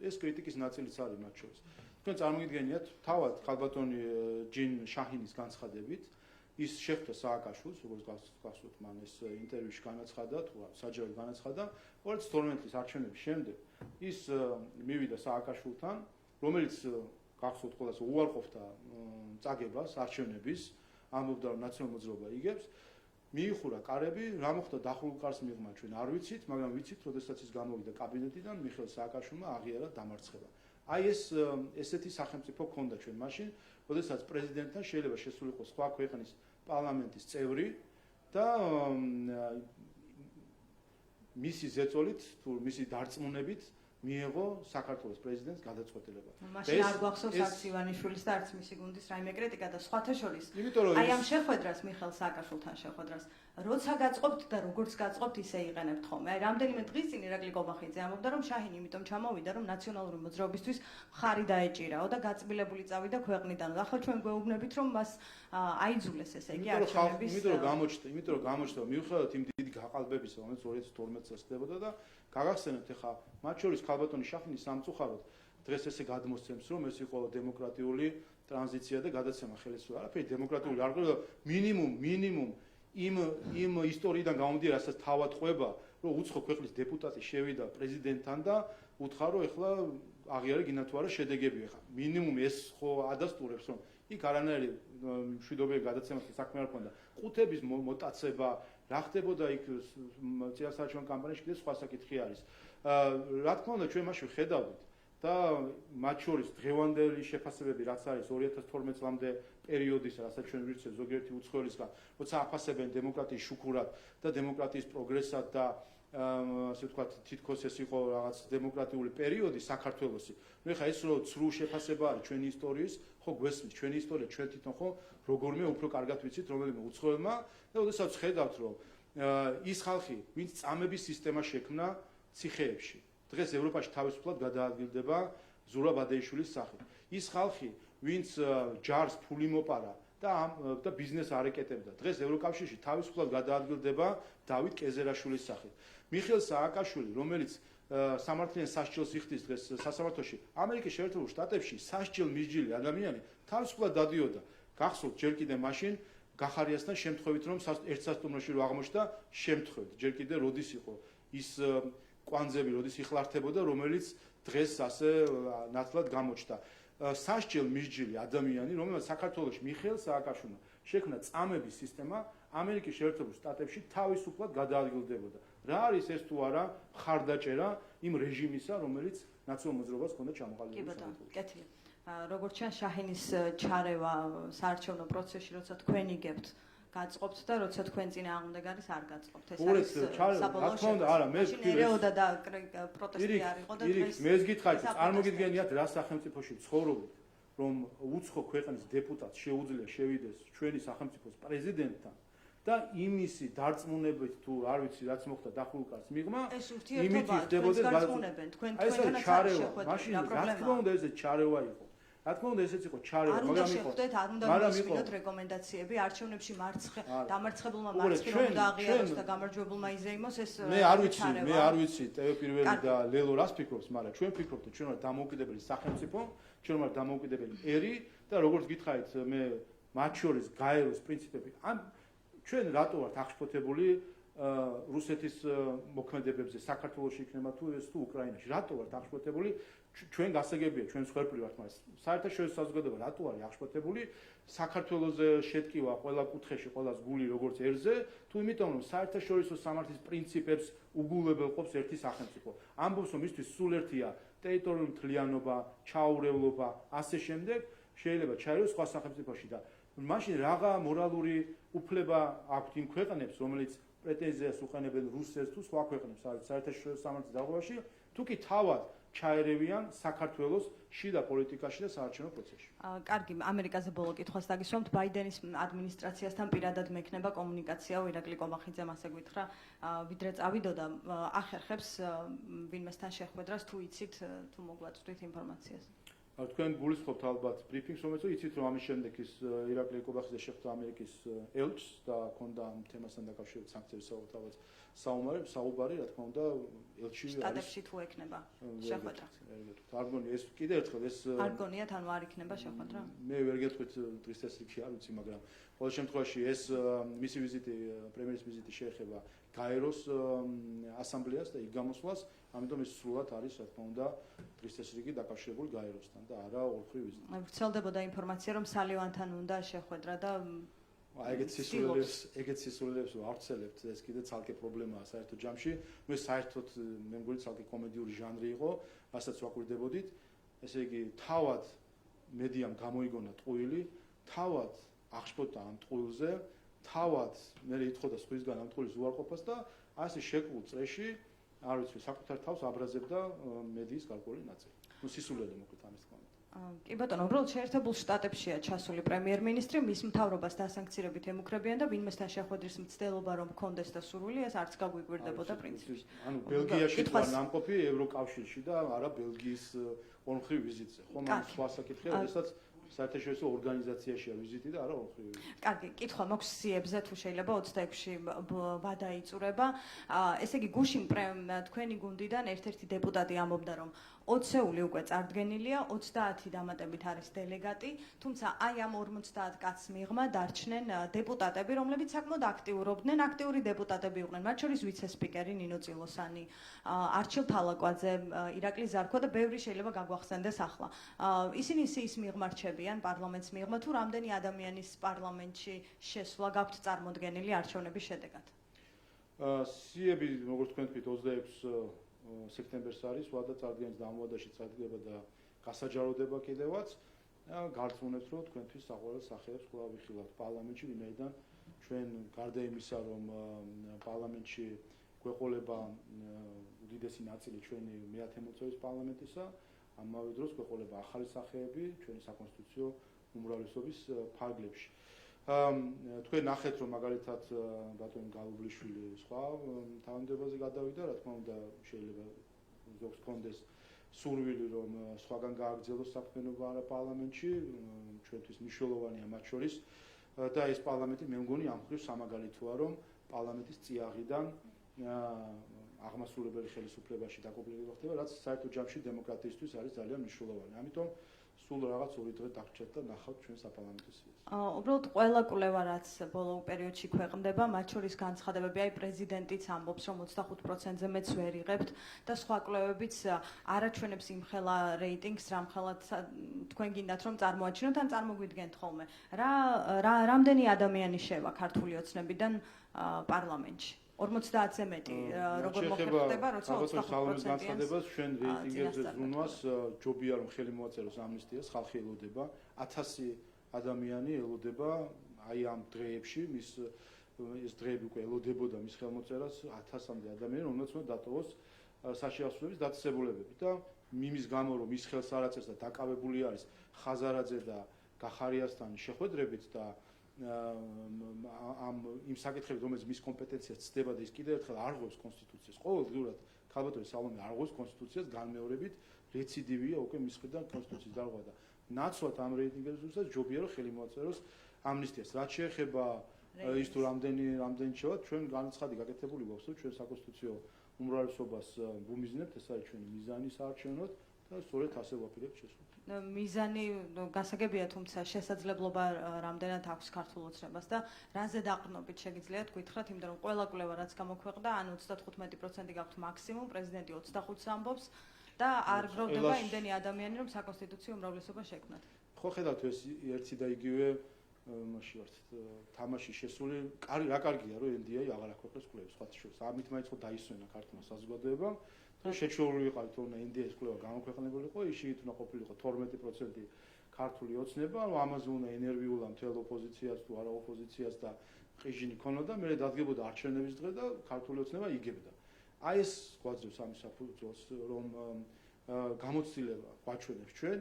ეს კრიტიკის ნაწილიც არის მათ შორის. თქვენ წარმოგიდგენიათ, თავად ხალბატონი ჯინ შაჰინის განცხადებით, ის შეხვდა სააკაშვილს, როგორც გახსოვთ, მან ეს ინტერვიუში განაცხადა, თუ საჯარო განაცხადა, 2012 წლის არჩევნების შემდეგ ის მივიდა სააკაშვილთან, რომელიც გახსოვთ ყველას უარყოფდა წაგებას არჩევნების, ამბობდა რომ ნაციონალურ მოძრაობა იგებს. მიიხურა კარები, რა მოხდა დახურულ კარს მიღმა ჩვენ არ ვიცით, მაგრამ ვიცით, როდესაც ის გამოვიდა კაბინეტიდან, მიხეილ სააკაშვილმა აღიარა დამარცხება. აი ესეთი სახელმწიფო ჰქონდა ჩვენ მაშინ, როდესაც პრეზიდენტთან შეიძლება შესულიყო სხვა ქვეყნის პარლამენტის წევრი და მისი ზეწოლით თუ მისი დარწმუნებით მიიღო საქართველოს პრეზიდენტს გადაწყვეტილება. მაშინ არ გვახსოვს არც ივანიშვილის და არც მისი გუნდის რაიმე კრიტიკა და სხვათა შორის. იმიტომ რომ აი ამ შეხვედრას მიხეილ სააკაშვილთან შეხვედრას როცა გაწყობთ და როგორც გაწყობთ ისე იყენებთ ხოლმე. აი რამდენიმე დღის წინ ირაკლი კობახიძე ამბობდა რომ შაჰინი იმიტომ ჩამოვიდა რომ ნაციონალური მოძრაობისთვის მხარი დაეჭირაო და გაწბილებული წავიდა ქვეყნიდან. ახლა ჩვენ გვეუბნებით რომ მას აიძულეს ესე იგი არჩევნების იმიტომ რომ გამოჩნდა მიუხედავად იმ დიდი გაყალბებისა რომელიც 2012 წელს ხდებოდა და გაგახსენებთ ახლა მათ შორის ქალბატონი შაჰინი სამწუხაროდ დღეს ესე გადმოსცემს რომ ეს იყო დემოკრატიული ტრანზიცია და გადაცემა ხელისუფლება. არაფერი დემოკრატიული არ ყო მინიმუმ იმ ისტორიიდან გამომდინარე, რასაც თავად ყვება, რომ უცხო ქვეყნის დეპუტატი შევიდა პრეზიდენტთან და უთხრა, რომ ეხლა აღიარე გინდა თუ არა შედეგები ეხლა. მინიმუმ ეს ხო ადასტურებს, რომ იქ არანაირი მშვიდობიანი გადაცემას საქმე არ ქონდა. ყუთების მოტაცება, რა ხდებოდა იქ წინასაარჩევნო კამპანიაში კიდე სხვა საკითხი არის. რა თქმა უნდა, ჩვენ მაშინ ხედავდით და მათ შორის დღევანდელი შეფასებები რაც არის 2012 წლამდე პერიოდის, რასაც ჩვენ ვირჩევთ ზოგიერთი უცხოელისგან, როცა აფასებენ დემოკრატიის შუქურად და დემოკრატიის პროგრესად და ასე ვთქვათ, თითქოს ეს იყო რაღაც დემოკრატიული პერიოდი საქართველოსი. ნუ ეხლა ეს რო ცრუ შეფასება არის ჩვენი ისტორიის, ხო გვესმის ჩვენი ისტორია, ჩვენ თვითონ ხო როგორმე უფრო კარგად ვიცით რომელიმე უცხოელმა და ოდესაც ხედავთ რომ ის ხალხი, ვინც წამების სისტემა შექმნა ციხეებში, დღეს ევროპაში თავისუფლად გადაადგილდება ზურაბ ბადეიშვილის სახით. ის ხალხი, ვინც ჯარს ფული მოპარა და ბიზნეს არეკეტებდა, დღეს ევროკავშირში თავისუფლად გადაადგილდება დავით კეზერაშვილის სახით. მიხეილ სააკაშვილი, რომელიც სამართლიან სასჯელს იხდის დღეს სასამართლოში, ამერიკის შეერთებულ შტატებში სასჯელ მისჯილი ადამიანი თავისუფლად დადიოდა. გახსოვთ ჯერ კიდე მაშინ გახარიასთან შემთხვევით რომ ერთ სასტუმროში რო აღმოჩნდა შემთხვევით, ჯერ კიდე როდის იყო ის კვანძები, როდის იხლართებოდა, რომელიც დღეს ასე ნათლად გამოჩნდა. სასჯელ მისჯილი ადამიანი, რომელსაც საქართველოში მიხეილ სააკაშვილმა შექმნა წამების სისტემა, ამერიკის შეერთებულ შტატებში თავისუფლად გადაადგილდებოდა. რა არის ეს თუ არა მხარდაჭერა იმ რეჟიმისა, რომელიც ნაციონალურ მოძრაობას ჰქონდა ჩამოყალიბებული საქართველოში. კეთილი. როგორც ჩვენ შაჰინის ჩარევა საარჩევნო პროცესში, როცა თქვენ იგებთ, გაწყობთ და როცა თქვენ წინააღმდეგ არის არ გაწყობთ. ეს არის საბოლოო რა არა, მე ერეოდა და პროტესტი არ იყო და დღეს მე გითხარით, წარმოგიდგენიათ რა სახელმწიფოში ცხოვრობთ, რომ უცხო ქვეყნის დეპუტატს შეუძლია შევიდეს ჩვენი სახელმწიფოს პრეზიდენტთან და იმისი დარწმუნებით თუ არ ვიცი რაც მოხდა დახულკარს მიღმა, ეს ურთიერთობა თქვენს გარწმუნებენ, თქვენთანაც არ შეხვედრით, მაშინ რა თქმა უნდა ეს ჩარევა იყო. რა თქმა უნდა ესეც იყო ჩარევა, მაგრამ იყო არ უნდა მისმინოთ რეკომენდაციები არჩევნებში დამარცხებულმა მარცხი რომ დააღიაროს და გამარჯვებულმა იზეიმოს ეს მე არ ვიცი ტევ პირველი და ლელო რას ფიქრობს, მაგრამ ჩვენ ვფიქრობთ ჩვენ ვართ დამოუკიდებელი სახელმწიფო, ჩვენ ვართ დამოუკიდებელი ერი და როგორც გითხარით მე მათ შორის გაეროს პრინციპები ჩვენ რატო ვართ აღშფოთებული რუსეთის მოქმედებებზე საქართველოში იქნება თუ ეს თუ უკრაინაში რატო ვართ აღშფოთებული ჩვენ გასაგებია ჩვენ მსხვერპლი ვართ მაგრამ საერთაშორისო საზოგადოება რატო არის აღშფოთებული საქართველოზე შეტკივა ყველა კუთხეში ყველას გული როგორც ერზე თუ იმიტომ რომ საერთაშორისო სამართლის პრინციპებს უგულებელყოფს ერთი სახელმწიფო ამბობს რომ მისთვის სულ ერთია ტერიტორიული მთლიანობა ჩაურევლობა ასე შემდეგ შეიძლება ჩაიროს სხვა სახელმწიფოში და მაშინ რაღა მორალური უფლება აქვთ იმ ქვეყნებს რომელიც პრეტენზიას უყენებენ რუსეთს თუ სხვა ქვეყნებს არის საერთაშორისო სამართლის დარღვევაში თუ კი თავად ჩაერევიან საქართველოს შიდა პოლიტიკაში და საარჩევნო პროცესში. კარგი, ამერიკაზე ბოლო კითხვას დაგისვამთ. ბაიდენის ადმინისტრაციასთან პირადად მექნება კომუნიკაცია, ირაკლი კობახიძემ ასე გითხრა, ვიდრე წავიდოდა, ახერხებს ვინმესთან შეხვედრას თუ იცით, თუ მოგვაწვდით ინფორმაციას. თქვენ გულისხმობთ ალბათ ბრიფინგს, რომელსაც იცით, რომ ამის შემდეგ ის ირაკლი კობახიძე შეხვდა ამერიკის ელჩს და ჰქონდა ამ თემასთან დაკავშირებით სანქციების საუბარი, რა თქმა უნდა, ელჩი არის შტატებში თუ ექნება შეხვედრა. არგონია ეს კიდე ერთხელ ეს არგონიათ ანუ არ იქნება შეხვედრა? მე ვერ გეტყვით დღის წესრიგში არ ვიცი, მაგრამ ყოველ შემთხვევაში ეს მისი ვიზიტი, პრემიერის ვიზიტი შეეხება გაეროს ასამბლეას და იქ გამოსვლას, ამიტომ ეს სრულად არის, რა თქმა უნდა, დღის წესრიგი დაკავშირებული გაეროსთან და არა ოლქრივ ვიზიტი. ვრცელდებოდა ინფორმაცია, რომ სალივანთან უნდა შეხვედრა და ეგეთ სისულელებს ვავრცელებთ, ეს კიდე ცალკე პრობლემაა საერთო ჯამში. მე საერთოდ მე მგონი ცალკე კომედიური ჟანრი იყო, რასაც ვაკვირდებოდით. ესე იგი, თავად მედიამ გამოიგონა ტყუილი, თავად აღშფოთდა ამ ტყუილზე, თავად მე ითხოვდა სხვისგან ამ ტყუილის უარყოფას და ასე შეკულ წრეში არ ვიცი, საკუთარ თავს აბრაზებდა მედიის გარკვეული ნაწილი. ნუ სისულელე მოკლედ ამის თქმა უნდა. კი ბატონო, უბრალოდ შეერთებულ შტატებშია ჩასული პრემიერ-მინისტრი, მის მთავრობას დასანქცირებით ემუქრებიან და ვინმესთან შეხვედრის მცდელობა რომ მქონდეს და სურვილი, ეს არც გაგვიგვირდებოდა პრინციპში. ანუ ბელგიაში თქვა ნამყოფი ევროკავშირში და არა ბელგიის ორმხრივ ვიზიტზე. ხო, მაგრამ სხვა საკითხია, როდესაც საერთაშორისო ორგანიზაციაშია ვიზიტი და არა ორმხრივი ვიზიტი. კარგი, კითხვა მაქვს სიებზე თუ შეიძლება 26-ში ვადა იწურება. ესე იგი გუშინ თქვენი გუნდიდან ერთ-ერთი დეპუტატი ამბობდა რომ 20-ეული უკვე წარდგენილია, 30 დამატებით არის დელეგატი, თუმცა აი ამ 50 კაცს მიღმა დარჩნენ დეპუტატები, რომლებიც საკმაოდ აქტიურობდნენ, აქტიური დეპუტატები იყვნენ, მათ შორის ვიცე-სპიკერი ნინო წილოსანი, არჩილ თალაკვაძე, ირაკლი ზარქო და ბევრი შეიძლება გაგვახსენდეს ახლა. ისინი ის მიღმა რჩებიან პარლამენტს მიღმა თუ რამდენი ადამიანის პარლამენტში შესვლა გაქვთ წარმოდგენილი არჩევნების შედეგად? სიები, როგორც თქვენ თქვით, 26 სექტემბერს არის ვადა წარდგენის დამოადაში წარდგება და გასაჯაროდება კიდევაც. გარწმუნებთ, რომ თქვენთვის საყვარელ სახეებს კვლავ ვიხილავთ პარლამენტში, ვინაიდან ჩვენ გარდა იმისა, რომ პარლამენტში გვეყოლება უდიდესი ნაწილი ჩვენი მეათე მოწვევის პარლამენტისა, ამავე დროს გვეყოლება ახალი სახეები ჩვენი საკონსტიტუციო უმრავლესობის ფარგლებში. თქვენ ნახეთ, რომ მაგალითად ბატონი გალუბლიშვილი სხვა თავმჯდომარეზე გადავიდა, რა თქმა უნდა, შეიძლება ზოგს კონდეს სურვილი, რომ სხვაგან გააგრძელოს საქმიანობა არა პარლამენტში, ჩვენთვის მნიშვნელოვანია მათ შორის და ეს პარლამენტი მე მგონი ამ მხრივ სამაგალითოა, რომ პარლამენტის წიაღიდან აღმასრულებელი ხელისუფლებაში დაკოპლირება ხდება, რაც საერთო ჯამში დემოკრატიისთვის არის ძალიან მნიშვნელოვანი. ამიტომ სულ რაღაც 2 დღე დაგჭერთ და ნახავთ ჩვენ საპარლამენტო სიას. უბრალოდ ყველა კვლევა რაც ბოლო პერიოდში ქვეყნდება, მათ შორის განცხადებები, აი პრეზიდენტიც ამბობს, რომ 25%-ზე მეც ვერ იღებთ და სხვა კვლევებიც არაჩვენებს იმხელა რეიტინგს, რამხელად თქვენ გინდათ რომ წარმოაჩინოთ ან წარმოგვიდგენთ ხოლმე. რამდენი ადამიანი შევა ქართული ოცნებიდან პარლამენტში? 50-ზე მეტი, როგორ მოხერხდება, როცა 25%-იან განცხადებას ჩვენ რეიტინგებზე ზრუნვას ჯობია რომ ხელი მოაწეროს ამნისტიას, ხალხი ელოდება, 1000 ადამიანი ელოდება აი ამ დღეებში, ეს დღეები უკვე ელოდებოდა მის ხელმოწერას 1000-მდე ადამიანი, რომელსაც უნდა დატოვოს საშიავსების დაწესებულებები და იმის გამო რომ ის ხელს არ აწერს და დაკავებული არის ხაზარაძე და გახარიასთან შეხვედრებით და ამ იმ საკითხებით, რომელიც მის კომპეტენციას ცდება და ის კიდევ ერთხელ არღვევს კონსტიტუციას. ყოველდღიურად ქალბატონი სალომე არღვევს კონსტიტუციას განმეორებით, რეციდივია უკვე მის მხრიდან კონსტიტუციის დარღვა და ნაცვლად ამ რეიტინგებზეც ჯობია რომ ხელი მოაწეროს ამნისტიას. რაც შეეხება ის თუ რამდენი შევა, ჩვენ განცხადი გაკეთებული გვაქვს, რომ ჩვენ საკონსტიტუციო უმრავლესობას ვუმიზნებთ, ეს არის ჩვენი მიზანი საარჩევნოდ და სწორედ ასე ვაპირებთ შესვლა. მიზანი გასაგებია, თუმცა შესაძლებლობა რამდენად აქვს ქართულ ოცნებას და რაზე დაყრდნობით შეგიძლიათ გითხრათ, იმიტომ რომ ყველა კვლევა რაც გამოქვეყნდა, ან 35% გაქვთ მაქსიმუმ, პრეზიდენტი 25-ს ამბობს და არ გროვდება იმდენი ადამიანი, რომ საკონსტიტუციო უმრავლესობა შექმნათ. ხო ხედავთ ეს ერთი და იგივე მაშინ ვართ თამაში შესული, რა კარგია რომ NDI აღარ აქვეყნებს კვლევებს, სხვა შორის. ამით მაინც ხო დაისვენა ქართულმა საზოგადოებამ. შეჩეული ვიყავით, რომ NDI-ის კვლევა გამოქვეყნებულიყო, ისიც უნდა ყოფილიყო 12% ქართული ოცნება, ამაზე უნდა ენერგიულა მთელ ოპოზიციას თუ არა ოპოზიციას და ყიჟინი ქონოდა, მერე დადგებოდა არჩევნების დღე და ქართული ოცნება იგებდა. აი ეს გვაძლევს ამის საფუძველს, რომ გამოცდილება გვაჩვენებს ჩვენ,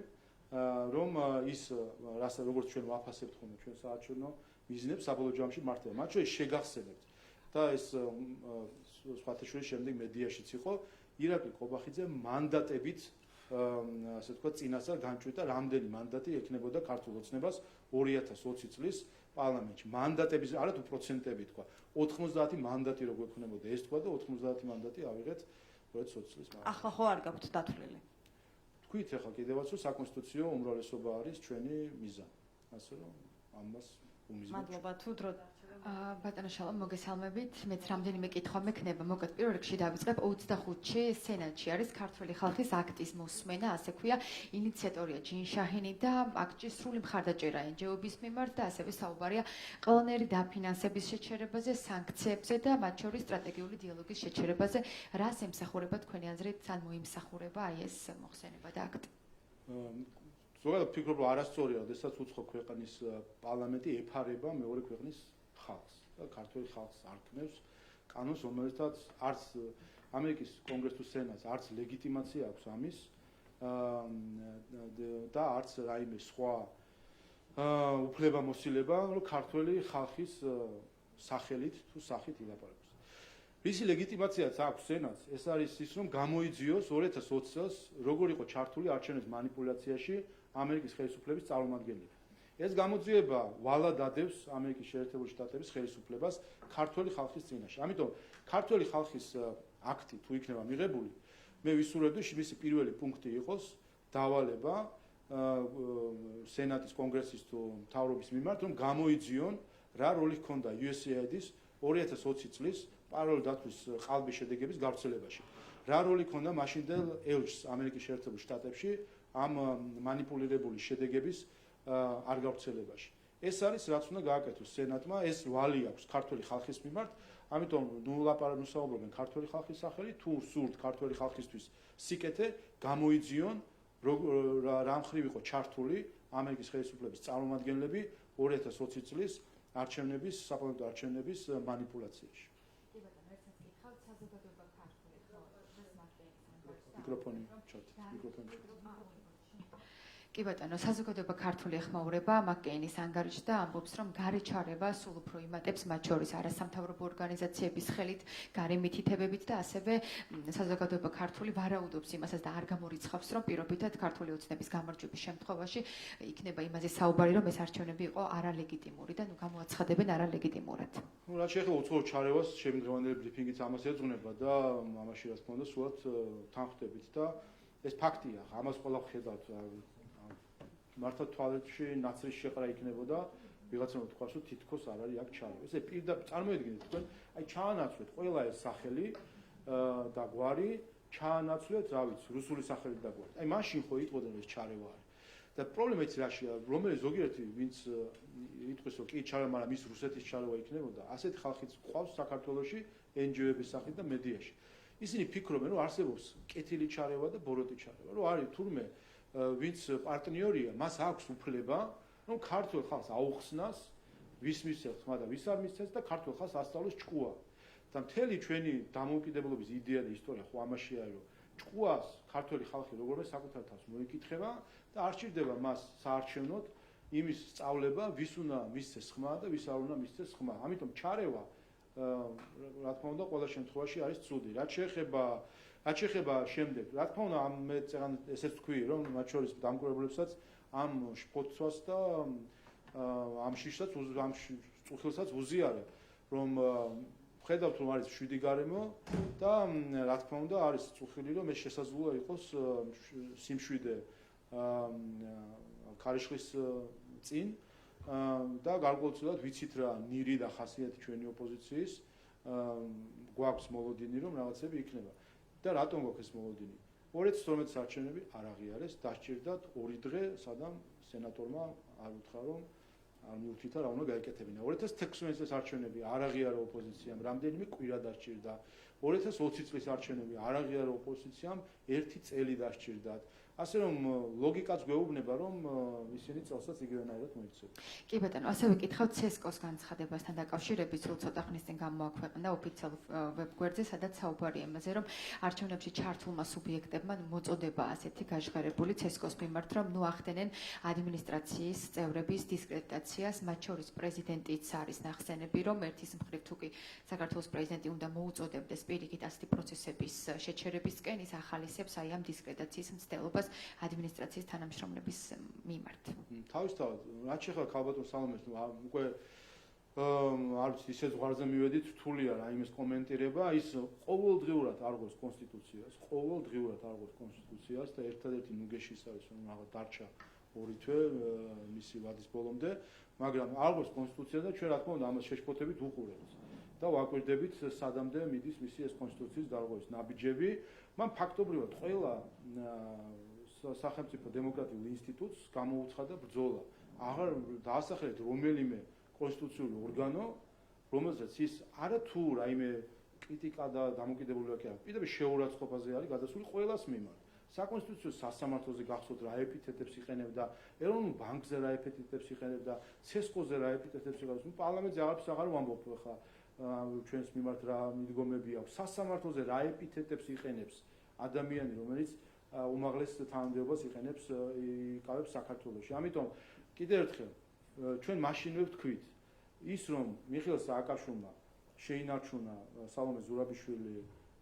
რომ ის როგორც ჩვენ ვაფასებთ ხოლმე ჩვენ საარჩევნო მიზნებს საბოლოო ჯამში მართლა მათ შორის შეგახსენებთ და ეს სხვათა შორის შემდეგ მედიაშიც იყო ირაკლი ყობახიძე მანდატებით ასე ვთქვათ წინასწარ განჭვირდა რამდენი მანდატი ექნებოდა ქართულ ოცნებას 2020 წლის პარლამენტში მანდატების არა თუ პროცენტები თქვა 90 მანდატი რო გვექნებოდა ეს თქვა და 90 მანდატი ავიღეთ 2020 წლის მანდატი ახლა ხო არ გაქვთ დათვლილი თქვით ახლა კიდევაც რომ საკონსტიტუციო უმრავლესობა არის ჩვენი მიზანი ასე რომ ამას უმიზნებთ მადლობა თუ დრო ბატონო შალომ მოგესალმებით. მეც რამდენიმე კითხვა მექნება. მოკლედ პირველ რიგში დავიწყებ 25-ში სენატში არის ქართული ხალხის აქტის მოსმენა, ასე ქვია, ინიციატორია ჯინშაჰინი და აქტში სრული მხარდაჭერა NGO-ების მიმართ და ასევე საუბარია ყველანაირი დაფინანსების შეჩერებაზე, სანქციებზე და მათ შორის სტრატეგიული დიალოგის შეჩერებაზე. რას ემსახურება თქვენი აზრით, ან მოიმსახურება აი ეს მოხსენება და აქტი? ზოგადად ფიქრობ, რომ არასწორია, როდესაც უცხო ქვეყნის პარლამენტი ეფარება მეორე ქვეყნის ხალხს და ქართული ხალხს არ ქმნევს კანონს, რომელსაც არც ამერიკის კონგრესს თუ სენატს არც ლეგიტიმაცია აქვს ამის და არც რაიმე სხვა უფლებამოსილება, რომ ქართველი ხალხის სახელით თუ სახით ილაპარაკოს. Მისი ლეგიტიმაციაც აქვს სენატს, ეს არის ის, რომ გამოიძიოს 2020 წელს როგორ იყო ჩართული არჩევნების манипуляციაში ამერიკის ხელისუფლების წარმომადგენლები. ეს გამოძიება ვალად ადევს ამერიკის შეერთებული შტატების ხელისუფლებას ქართველი ხალხის წინაშე. ამიტომ ქართველი ხალხის აქტი თუ იქნება მიღებული, მე ვისურვებდი მისი პირველი პუნქტი იყოს დავალება სენატის კონგრესის თუ მთავრობის მიმართ, რომ გამოიძიონ რა როლი ჰქონდა USAID-ის 2020 წლის პარალელური დათვლის ყალბის შედეგების გავრცელებაში. რა როლი ჰქონდა მაშინდელ ელჩს ამერიკის შეერთებულ შტატებში ამ манипуლირებული შედეგების არ გავრცელებაში. ეს არის რაც უნდა გააკეთოს სენატმა, ეს ვალი აქვს ქართველი ხალხის მიმართ, ამიტომ ნულაპარაკობენ ქართველი ხალხის სახელით, თუ სურთ ქართველი ხალხისთვის სიკეთე, გამოიძიონ რა მხრივ იყო ჩართული ამერიკის ხელისუფლების წარმომადგენლები 2020 წლის არჩევნების, საპარლამენტო არჩევნების манипуляციაში. მიკროფონი ჩათ, მიკროფონი ჩათ. კი ბატონო, საზოგადოება ქართული ეხმაურება მაკ-კეინის ანგარიშს და ამბობს, რომ გარეჩარება სულ უფრო იმატებს მათ შორის არასამთავრობო ორგანიზაციების ხელით, გარე მითითებებით და ასევე საზოგადოება ქართული ვარაუდობს იმასაც და არ გამორიცხავს, რომ პირობითად ქართული ოცნების გამარჯვების შემთხვევაში იქნება იმაზე საუბარი, რომ ეს არჩევნები იყო არალეგიტიმური და გამოაცხადებენ არალეგიტიმურად. რაც შეეხება უცხოურ ჩარევას, შემდგომი ბრიფინგიც ამას ეძღვნება და ამაში რაც მქონდა სულად თანხმდებით და ეს ფაქტია, ამას ყველა ხედავთ. მართლა თვალებში ნაცრის შეყრა იქნებოდა, ვიღაცამ თქვას, რომ თითქოს არ არის აქ ჩარევა. ესე პირდაპირ წარმოედგინეთ თქვენ, აი ჩაანაცვლეთ ყველა ეს სახელი და გვარი, ჩაანაცვლეთ, რა ვიცი, რუსული სახელით და გვარი. აი მაშინ ხო იტყოდნენ ეს ჩარევა არის. და პრობლემა იცი რაშია, რომელიც ზოგიერთი ვინც იტყვის, რომ კი ჩარევა, მაგრამ ის რუსეთის ჩარევა იქნებოდა, ასეთი ხალხიც ყავს საქართველოში NGO-ების სახით და მედიაში. ისინი ფიქრობენ, რომ არსებობს კეთილი ჩარევა და ბოროტი ჩარევა, რომ არის თურმე ვინც პარტნიორია, მას აქვს უფლება, რომ ქართულ ხალხს აუხსნას, ვის მისცეს ხმა და ვის არ მისცეს და ქართულ ხალხს ასწავლოს ჭკუა. და მთელი ჩვენი დამოუკიდებლობის იდეა და ისტორია ხო ამაშია, რომ ჭკუას ქართული ხალხი როგორმე საკუთარ თავს მოიკითხება და არ სჭირდება მას საარჩევნოდ იმის სწავლება, ვის უნდა მისცეს ხმა და ვის არ უნდა მისცეს ხმა. ამიტომ ჩარევა, რა თქმა უნდა, ყველა შემთხვევაში არის ცუდი. რაც შეეხება შემდეგ, რა თქმა უნდა, მე წეგან ესეც თქვი, რომ მათ შორის დამკვირვებლებსაც ამ შფოთვას და ამ შიშსაც ამ წუხილსაც უზიარებ, რომ ხედავთ, რომ არის 7 გარემო და რა თქმა უნდა, არის წუხილი, რომ ეს შესაძლოა იყოს სიმშვიდე ქარიშხლის წინ და გარკვეულწილად ვიცით რა ნირი და ხასიათი ჩვენი ოპოზიციის გვაქვს მოლოდინი, რომ რაღაცები იქნება. და რატომ გვაქვს ეს მოლოდინი? 2012 არჩევნები არ აღიარეს, დასჭირდათ 2 დღე, სადამ სენატორმა არ უთხრა, რომ არ მიუთითა რა უნდა გაეკეთებინა. 2016 წლის არჩევნები არ აღიარა ოპოზიციამ, რამდენიმე კვირა დასჭირდა. 2020 წლის არჩევნები არ აღიარა ოპოზიციამ, 1 წელი დასჭირდათ. ასე რომ ლოგიკაც გვეუბნება, რომ ისინი წელსაც იგივენაირად მოიქცევენ. კი ბატონო, ასევე კითხავთ CSKO-ს განცხადებასთან დაკავშირებით, სულ ცოტა ხნის წინ გამოაქვეყნა ოფიციალურ ვებგვერდზე, სადაც საუბარია იმაზე, რომ არჩევნებში ჩართულმა სუბიექტებმა მოწოდება ასეთი გაჟღერებული CSKO-ს მიმართ, რომ ახდენენ ადმინისტრაციის წევრების დისკრედიტაციას, მათ შორის პრეზიდენტიც არის ნახსენები, რომ ერთის მხრივ თუ კი საქართველოს პრეზიდენტი უნდა მოუწოდებდეს პირიქით ასეთი პროცესების შეჩერებისკენ, ის ახალისებს აი ამ დისკრედიტაციის მცდელობას ადმინისტრაციის თანამშრომლების მიმართ. თავისთავად, რაც შეეხება ქალბატონ სალომეს, უკვე არ ვიცი, ისე ზღვარზე მივედით, რთულია რა იმის კომენტირება, ის ყოველდღიურად არღოს კონსტიტუციას, ყოველდღიურად არღოს კონსტიტუციას და ერთადერთი ნუგეში ის არის, რომ რაღაც დარჩა 2 თვე მისი ვადის ბოლომდე, მაგრამ არღოს კონსტიტუცია და ჩვენ რა თქმა უნდა ამას შეშფოთებით უყურებთ. და ვაკვირდებით სადამდე მიდის მისი ეს კონსტიტუციის დარღვევის ნაბიჯები, მან ფაქტობრივად ყველა სახელმწიფო დემოკრატიულ ინსტიტუტს გამოუცხადა ბრძოლა. აღარ დაასახელეთ რომელიმე კონსტიტუციური ორგანო, რომელზეც ის არა თუ რაიმე კრიტიკა და დამოკიდებულება კი არა, პირდაპირ შეურაცხყოფაზე არის გადასული ყველას მიმართ. საკონსტიტუციო სასამართლოზე გახსოვთ რა ეპითეტებს იყენებდა, ეროვნულ ბანკზე რა ეპითეტებს იყენებდა, CSKO-ზე რა ეპითეტებს იყენებდა, პარლამენტზე აღარც აღარ ვამბობ ხა. ჩვენს მიმართ რა მიდგომები აქვს, სასამართლოზე რა ეპითეტებს იყენებს ადამიანი, რომელიც უმაღლეს თანამდებობას იყენებს იკავებს საქართველოში. ამიტომ კიდევ ერთხელ ჩვენ მაშინვე ვთქვით, ის რომ მიხეილ სააკაშვილმა შეინარჩუნა სალომე ზურაბიშვილი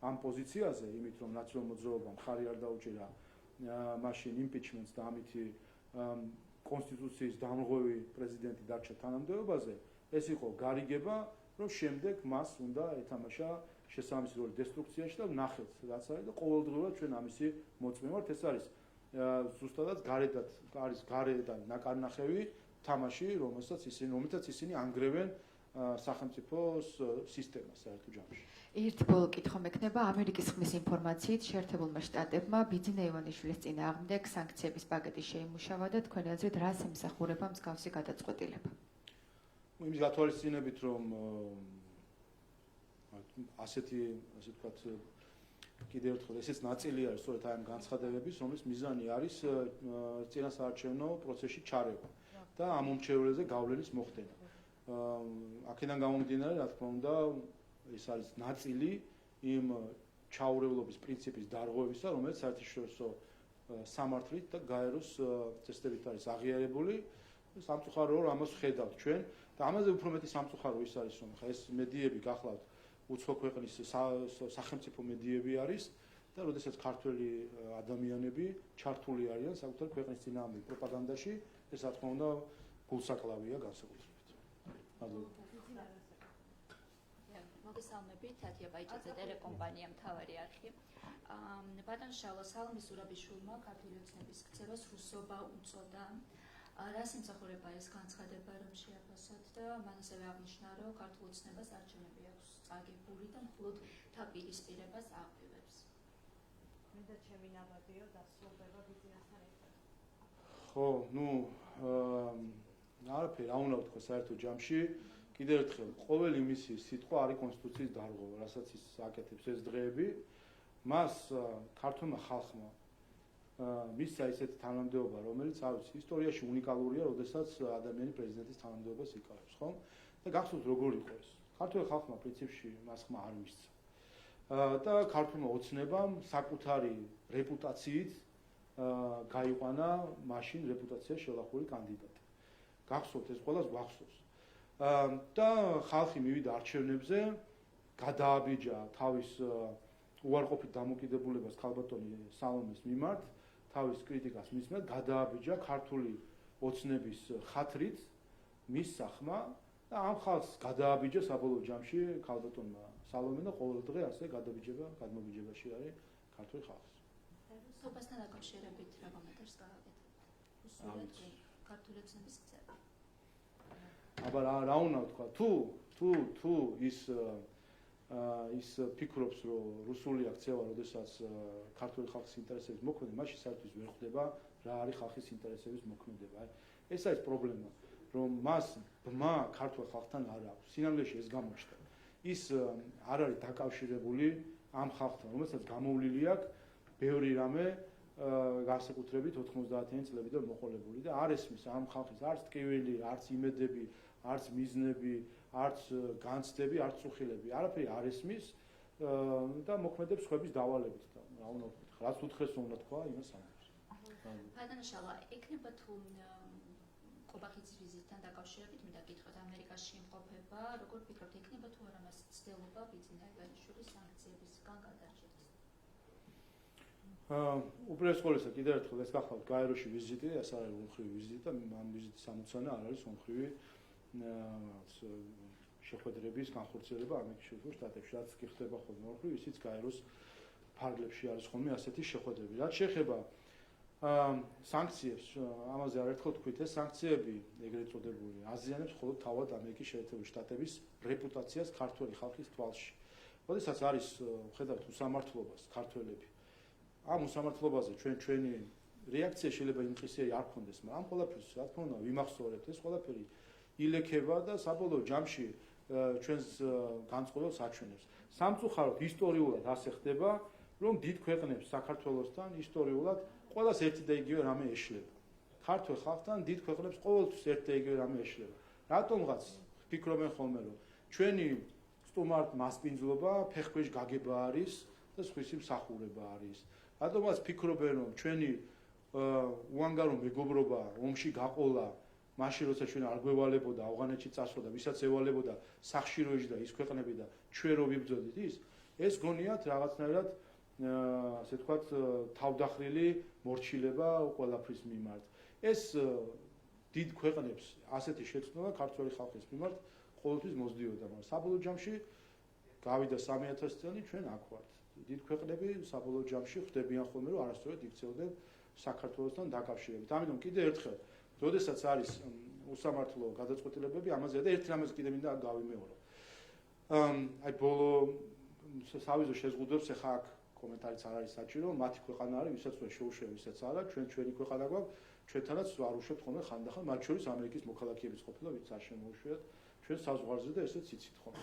ამ პოზიციაზე, იმით რომ ნაციონალურ მოძრაობამ ხარი არ დაუჭირა მაშინ იმპიჩმენტს და ამითი კონსტიტუციის დამრღვევი პრეზიდენტი დარჩა თანამდებობაზე, ეს იყო გარიგება, რომ შემდეგ მას უნდა ეთამაშა შესაბამისი როლი დესტრუქციაში და ვნახეთ, რაც არის და ყოველდღიურად ჩვენ ამისი მოწმე ვართ. ეს არის ზუსტადად გარედან ნაკარნახევი თამაში, რომელსაც ისინი ანგრევენ სახელმწიფოს სისტემას საერთო ჯამში. ერთი ბოლო კითხვა მექნება ამერიკის ხმის ინფორმაციით შეერთებულმა შტატებმა ბიძინა ივანიშვილის წინააღმდეგ სანქციების პაკეტი შეიმუშავა და თქვენი აზრით რას ემსახურება მსგავსი გადაწყვეტილება? იმის გათვალისწინებით, რომ ასეთი ვთქვათ კიდევ ერთხელ ესეც ნაწილი არის სწორედ აი ამ განცხადებების, რომლის მიზანი არის წინასაარჩევნო პროცესში ჩარევა და ამ მომჩევლებზე გავლენის მოხდენა. აქედან გამომდინარე, რა თქმა უნდა, ეს არის ნაწილი იმ ჩაურევლობის პრინციპის დარღვევისა, რომელიც საერთაშორისო სამართლით და გაეროს წესდებით არის აღიარებული. სამწუხარო რომ ამას ვხედავთ ჩვენ და ამაზე უფრო მეტი სამწუხარო ის არის, რომ ხა ეს მედიები გახლავთ უცხო ქვეყნის სახელმწიფო მედიები არის და როდესაც ქართველი ადამიანები ჩართული არიან საკუთარ ქვეყნის წინააღმდეგ პროპაგანდაში, ეს რა თქმა უნდა გულსაკლავია განსაკუთრებით. მადლობა. მოგესალმებით, თათია ბაიჭაძე, ტელეკომპანია მთავარი არხი. ბატონ შალვა, სალომე ზურაბიშვილმა ქართული ოცნების ქცევას რუსობა უწოდა. რას ემსახურება ეს განცხადება, რომ შეაფასოთ და მან ასევე აღნიშნა, რომ ქართულ ოცნებას არჩევნები აქვს წაგებული და მხოლოდ დაპირისპირებას აღვივებს. მე და ჩემი ნაბადიო დასრულდება ბიზნესთან ერთად. ხო, არაფერი რა უნდა ვთქვა საერთო ჯამში. კიდევ ერთხელ, ყოველი მისი სიტყვა არის კონსტიტუციის დარღვევა, რასაც ის აკეთებს ეს დღეები, მას ქართულმა ხალხმა მისცა ისეთი თანამდებობა, რომელიც არის ისტორიაში უნიკალურია, როდესაც ადამიანი პრეზიდენტის თანამდებობას იკავებს, ხო? და გახსოვთ როგორ იყო ეს. ქართულ ხალხმა პრინციპში მას ხმა არ მისცა. და ქართულმა ოცნებამ საკუთარი რეპუტაციით გაიყვანა მაშინ რეპუტაცია შელახული კანდიდატი. გახსოვთ ეს ყველას გვახსოვს. და ხალხი მივიდა არჩევნებზე, გადააბიჯა თავის უარყოფით დამოკიდებულებას ქალბატონი სალომეს მიმართ, თავის კრიტიკას მის მიმართ, გადააბიჯა ქართული ოცნების ხათრით მის სახმა და ამ ხალხს გადააბიჯა საბოლოო ჯამში ქალბატონმა სალომე და ყოველ დღე ასე გადმობიჯებაში არის ქართული ხალხი. რუსობასთან დაკავშირებით რა კომენტარს გავაკეთებთ? რუსულად ქართული ოცნების ქცევა. აბა რა უნდა ვთქვა, თუ ის ფიქრობს, რომ რუსული აქცევა, როდესაც ქართული ხალხის ინტერესების მოქმედება, მაშინ საერთოდ ვერ ხვდება რა არის ხალხის ინტერესების მოქმედება. ეს არის პრობლემა, რომ მას ბმა ქართულ ხალხთან არ აქვს. სინამდვილეში ეს გამოჩნდა. ის არ არის დაკავშირებული ამ ხალხთან, რომელსაც გამოვლილი აქვს ბევრი რამე განსაკუთრებით 90-იანი წლებიდან მოყოლებული და არ ესმის ამ ხალხის არც ტკივილი, არც იმედები, არც მიზნები, არც განცდები, არც წუხილები. არაფერი არ ესმის და მოქმედებს ხვების დავალებით და რა უნდა ვთქვი, რაც უთხრეს უნდა თქვა, იმას ამბობს. ბატონ შალვა, ექნება თუ ყობახიძის ვიზიტთან დაკავშირებით მინდა გითხრათ ამერიკაში იმყოფება, როგორ ფიქრობთ, ექნება თუ არა მას ცდილობა ბიძინა ივანიშვილის სანქციებისგან გადარჩენის? უპირველეს ყოვლისა კიდევ ერთხელ ეს გახლავთ გაეროში ვიზიტი, ეს არის ომხრივი ვიზიტი და ამ ვიზიტის ამოცანა არ არის ომხრივი შეხვედრების განხორციელება ამერიკის შეერთებულ შტატებში, რაც კი ხდება ხოლმე ომხრივ, ისიც გაეროს ფარგლებში არის ხოლმე ასეთი შეხვედრები. რაც შეეხება სანქციებს, ამაზე არაერთხელ თქვით, ეს სანქციები ეგრეთ წოდებული აზიანებს მხოლოდ თავად ამერიკის შეერთებული შტატების რეპუტაციას ქართული ხალხის თვალში. როდესაც არის ხედავთ უსამართლობას ქართველები, ამ უსამართლობაზე ჩვენი რეაქცია შეიძლება იმხისეი არ ქონდეს, მაგრამ ამ ყველაფერს რა თქმა უნდა ვიმახსოვრებთ, ეს ყველაფერი ილექება და საბოლოო ჯამში ჩვენს განწყობას აჩვენებს. სამწუხაროდ ისტორიულად ასე ხდება, რომ დიდ ქვეყნებს საქართველოსთან ისტორიულად ყველას ერთი და იგივე რამე ეშლება. ქართულ ხალხთან დიდ ქვეყნებს ყოველთვის ერთი და იგივე რამე ეშლება. რატომღაც ფიქრობენ ხოლმე, რომ ჩვენი სტუმართ მასპინძლობა, ფეხქვეშ გაგება არის და სხვისი მსახურება არის. რატომაც ფიქრობენ, რომ ჩვენი უანგარო მეგობრობა ომში გაყოლა, მაშინ როცა ჩვენ არ გვევალებოდა, ავღანეთში წასვლა და ვისაც ევალებოდა სახში რო იჯდა ის ქვეყნები და ჩვენ რო ვიბრძოდით ეს გონიათ რაღაცნაირად ასე ვთქვათ თავდახრილი მორჩილება ყველაფრის მიმართ. ეს დიდ ქვეყნებს ასეთი შეცდომა ქართველი ხალხის მიმართ ყოველთვის მოსდიოდა, მაგრამ საბოლოო ჯამში გავიდა 3000 წელი ჩვენ აქ ვართ. დიდ ქვეყნები საბოლოო ჯამში ხვდებიან ხოლმე, რომ არასწორად იქცეოდნენ საქართველოსთან დაკავშირებით. ამიტომ კიდე ერთხელ, როდესაც არის უსამართლო გადაწყვეტილებები, ამაზე და ერთ რამეს კიდე მინდა გავიმეორო. აი ბოლო სავიზო შეზღუდვებს ახლა აქ კომენტარიც არ არის საჭირო, მათი ქვეყანა არის, ვისაც უნდა შეუშვია, ვისაც არა, ჩვენი ქვეყანა გვაქვს, ჩვენთანაც არ უშვებთ ხოლმე ხანდახან, მათ შორის ამერიკის მოქალაქეებიც ყოფილა, ვინც არ შემოუშვიათ ჩვენ საზღვარზე და ესეც იცით ხოლმე.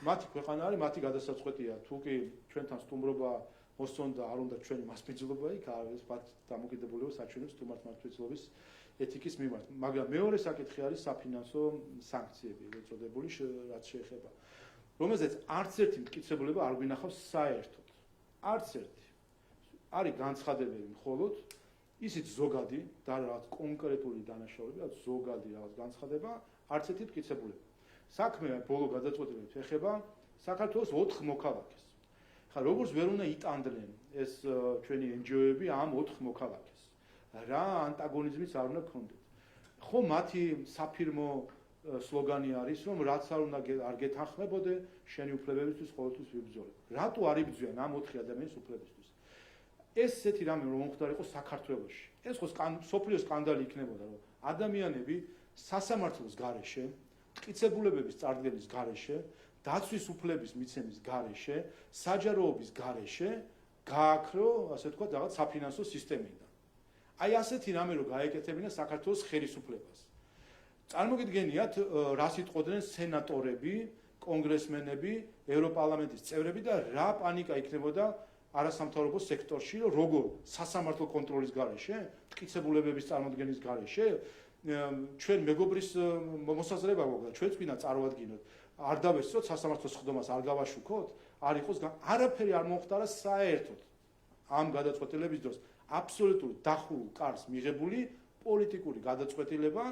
მათი ქვეყანა არის, მათი გადასაწყვეტია, თუ კი ჩვენთან სტუმრობა მოსწონდა, არ უნდა ჩვენი მასპინძლობა იქ არის, მათ დამოკიდებულება საჩვენებს სტუმართ მართლმსაჯულების ეთიკის მიმართ. მაგრამ მეორე საკითხი არის საფინანსო სანქციები, ეწოდებული, რაც შეეხება, რომელზეც არც ერთი მტკიცებულება არ გვინახავს საერთოდ. არც ერთი. არის განცხადებები მხოლოდ ისიც ზოგადი და რაღაც კონკრეტული დანაშაულები, რაც ზოგადი რაღაც განცხადება, არც ერთი მტკიცებულება. საქმე ბოლო გადაწყვეტილებით ეხება საქართველოს 4 მოქალაქეს. ხა როგორც ვერ უნდა იტანდნენ ეს ჩვენი NGO-ები ამ 4 მოქალაქეს. რა ანტაგონიზმიც არ უნდა გქონდეთ. ხო მათი საფირმო სლოგანი არის, რომ რაც არ უნდა არ გეთანხმებოდე, შენი უფლებებისთვის ყოველთვის ვიბრძოლე. რატო არ იბრძვიან ამ 4 ადამიანის უფლებისთვის? ესეთი რამე რომ მომხდარიყო საქართველოში. ეს ხო სოფლიოს სკანდალი იქნებოდა, რომ ადამიანები სასამართლოს გარეშე, მტკიცებულებების წარდგენის გარეშე, დაცვის უფლების მიცემის გარეშე, საჯაროობის გარეშე გააქრო, ასე ვთქვათ, რაღაც საფინანსო სისტემიდან. აი ასეთი რამე რომ გაეკეთებინა საქართველოს ხელისუფლებას. წარმოგიდგენიათ, რას იტყოდნენ სენატორები, კონგრესმენები, ევროპარლამენტის წევრები და რა პანიკა იქნებოდა არასამთავრობო სექტორში, რომ როგორ სასამართლო კონტროლის გარეშე, მტკიცებულებების წარმოდგენის გარეშე, ჩვენ მეგობრის მოსაზრება გვაქვს, ჩვენც გვინდა წარვადგინოთ, არ დავესწროთ სასამართლოს ხდომას, არ გავაშუქოთ, არ იყოს არაფერი არ მომხდარა საერთოდ. ამ გადაწყვეტილების დროს აბსოლუტურ დახურულ კარს მიღებული პოლიტიკური გადაწყვეტილება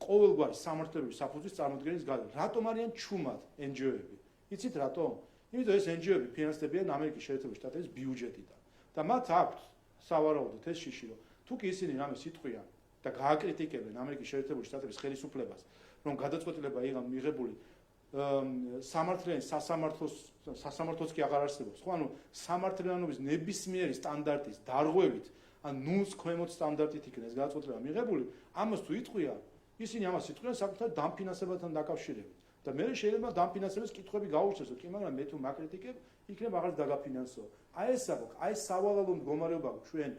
ყოველგვარი სამართლებრივი საფუძვლის წარმოდგენის გარეშე. რატომ არიან ჩუმად NGO-ები? იცით რატომ? იმიტომ ეს NGO-ები ფინანსდებიან ამერიკის შეერთებული შტატების ბიუჯეტიდან. და მათ აქვთ სავარაუდოდ ეს შიში, რომ თუ კი ისინი რამეს იტყვიან და გააკრიტიკებენ ამერიკის შეერთებული შტატების ხელისუფლებას, რომ გადაწყვეტილება იყო მიღებული სასამართლოს კი აღარ არსებობს. ხო, ანუ სამართლიანობის ნებისმიერი სტანდარტის დარღვევით, ან ნულს ქვემოთ სტანდარტით იქნება ეს გადაწყვეტილება მიღებული, ამას თუ იტყვიან, ისინი ამას იტყვიან საკუთარ დამფინანსებასთან დაკავშირებით. და მე შეიძლება დამფინანსების კითხვები გაუჩნდესო, კი მაგრამ მე თუ მაკრიტიკებ, იქნება აღარ დაგაფინანსო. აი ეს აქვს, აი სავალალო მდგომარეობა ჩვენ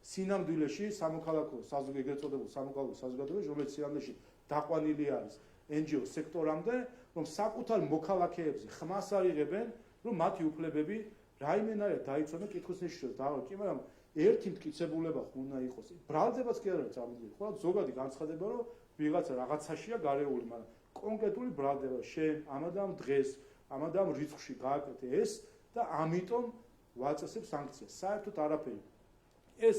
სინამდვილეში სამოქალაქო ეგრეთ წოდებულ სამოქალაქო საზოგადოებაში, რომელიც სინამდვილეში დაყვანილი არის NGO სექტორამდე, რომ საკუთარ მოქალაქეებზე ხმას არიღებენ, რომ მათი უფლებები რაიმენარად დაიცვან კითხვის ნიშნავს და კი მაგრამ ერთი მტკიცებულება უნდა იყოს. ბრალდებაც კი არ არის წარმოიდგინე. ხო, ზოგადი განცხადება, რომ ვიღაცა რაღაცაშია გარეული, მაგრამ კონკრეტული ბრალდება შენ ამადამ დღეს, ამადამ რიცხვში გააკეთე ეს და ამიტომ ვაწესებ სანქციას. საერთოდ არაფერი. ეს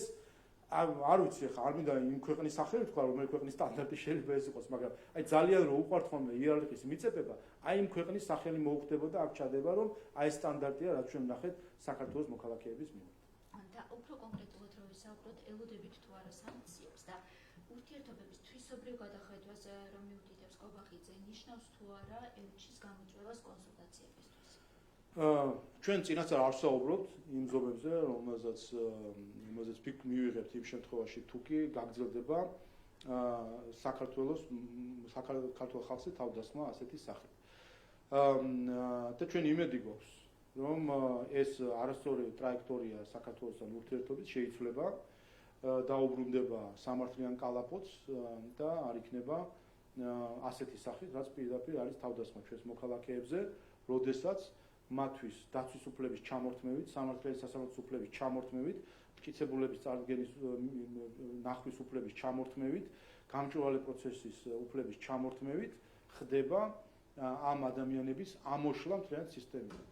არ ვიცი ხა არ მინდა იმ ქვეყნის სახელი თქვა, რომელი ქვეყნის სტანდარტი შეიძლება ეს იყოს, მაგრამ აი ძალიან რო უყვართ ხოლმე იერარქიის მიწებება, აი იმ ქვეყნის სახელი მოუხდებოდა, აქ ჩადება, რომ აი ეს სტანდარტია, რაც ჩვენ ვნახეთ საქართველოს მოქალაქეების მიმართ. და უფრო კონკრეტულად რო ვისაუბროთ, ელოდებით თუ არა სანქციებს და ურთიერთობების თვისობრივ გადახედვას რომ მიუთითებს კობახიძე, ნიშნავს თუ არა ელჩის გამოწვევას კონსულტაციებისთვის? ჩვენ წინასწარ არ ვსაუბრობთ იმ ზომებზე, რომელზეც ფიქრ მივიღებთ იმ შემთხვევაში, თუ კი გაგრძელდება საქართველოს ქართულ ხალხის თავდასხმა ასეთი სახით. და ჩვენ იმედი გვაქვს, რომ ეს არასწორი ტრაექტორია საქართველოსთან ურთიერთობით შეიცვლება, დაუბრუნდება სამართლიან კალაპოტს და არ იქნება ასეთი სახით, რაც პირდაპირ არის თავდასხმა ჩვენს მოქალაქეებზე, როდესაც მათთვის დაცვის უფლების ჩამორთმევით, სამართლიანი სასამართლოს უფლების ჩამორთმევით, მტკიცებულების წარდგენის ნახვის უფლების ჩამორთმევით, გამჭვირვალე პროცესის უფლების ჩამორთმევით ხდება ამ ადამიანების ამოშლა მთლიანად სისტემიდან.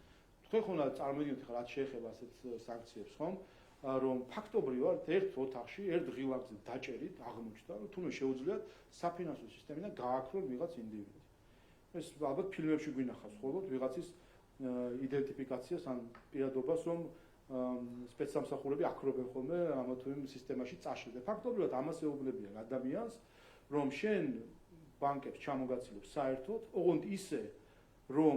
თქვენ ხომ წარმოიდგინეთ ხა რაც შეეხება ასეთ სანქციებს, ხომ? რომ ფაქტობრივად ერთ ოთახში, ერთ ღილაკზე დაჭერით აღმოჩნდა, რომ თუნდაც შეუძლიათ საფინანსო სისტემიდან გააქრონ ვიღაც ინდივიდი. ეს ალბათ ფილმებში გვინახავს ხოლმე ვიღაცის იდენტიფიკაციას ან პირადობას, რომ სპეცსამსახურები აქრობენ ხოლმე ამა თუ იმ სისტემაში წაშლდა. ფაქტობრივად ამას ეუბნებიან ადამიანს, რომ შენ ბანკებს ჩამოგაცილებს საერთოდ, ოღონდ ისე, რომ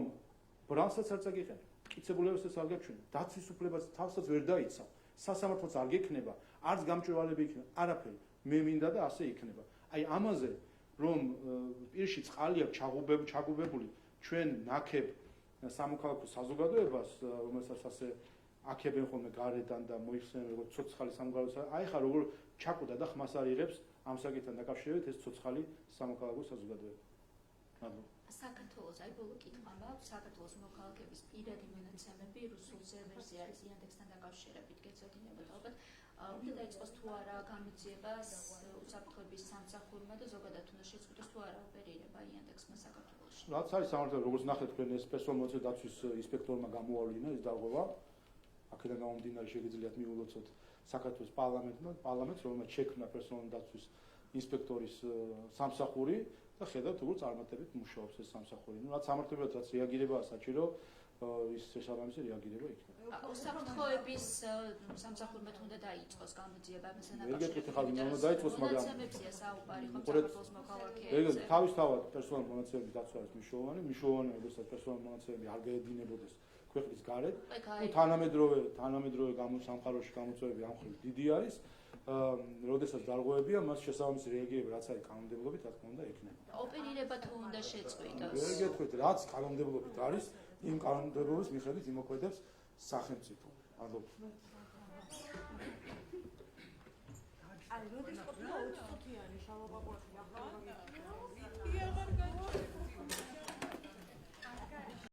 ბრალსაც არ წაგიყენებ, მტკიცებულებასაც არ გაგჩვენებ, დაცვის უფლებას თავსაც ვერ დაიცავ, სასამართლოც არ გექნება, არც გამჭვირვალეები იქნება, არაფერი. მე მინდა და ასე იქნება. აი ამაზე, რომ პირში წყალი აქვს ჩაგუბებული ჩვენ ნაკებ სამოქალაქო საზოგადოებას, რომელსაც ასე აქებენ ხოლმე გარედან და მოიხსენებენ როგორც ცოცხალი სამოქალაქო, აი ხა როგორ ჩაკვდა და ხმას არ იღებს ამ საკითხთან დაკავშირებით ეს ცოცხალი სამოქალაქო საზოგადოება. მადლობა. საქართველოს აი ბოლო კითხვა მაქვს, საქართველოს მოქალაქეების პირადი მონაცემები რუსულ სერვერზე არის იანდექსთან დაკავშირებით, გეცოდინებათ ალბათ. უნდა დაიწყოს თუ არა გამოძიება უსაფრთხოების სამსახურმა და ზოგადად უნდა შეწყვიტოს თუ არა ოპერირება იანდექსმა საქართველოში. რაც არის სამართლად, როგორც ნახეთ თქვენ ეს პერსონალურ მონაცემების დაცვის ინსპექტორმა გამოავლინა ეს დარღვევა. აქედან გამომდინარე შეგიძლიათ მიულოცოთ საქართველოს პარლამენტს, რომელმაც შექმნა პერსონალურ დაცვის ინსპექტორის სამსახური და ხედავთ როგორ წარმატებით მუშაობს ეს სამსახური. რაც სამართლებრივად რაც რეაგირებაა საჭირო, ის შესაბამისი რეაგირება იქნება. უსაფრთხოების სამსახურმა უნდა დაიწყოს გამოძიება ამასთან დაკავშირებით. უნდა დაიწყოს, მაგრამ მონაცემებია საუბარი ხო საქართველოს მოქალაქეებზე. ეგ თავისთავად პერსონალურ მონაცემების დაცვა არის მნიშვნელოვანი, როდესაც პერსონალურ მონაცემები არ გაედინებოდეს ქვეყნის გარეთ. თანამედროვე სამყაროში გამოწვევები ამ მხრივ დიდი არის. როდესაც დარღვევებია, მას შესაბამისი რეაგირება რაც არის კანონმდებლობით, რა თქმა უნდა, ექნება. ოპერირება თუ უნდა შეწყვიტოს. ვერ გეტყვით, რაც კანონმდებლობით არის, იმ კანონმდებლობის მიხედვით იმოქმედებს სახელმწიფო. მადლობა. აი, როდის ყოფილა 20 წუთიანი შალვა ბაბუაშვილი ახლა აღარ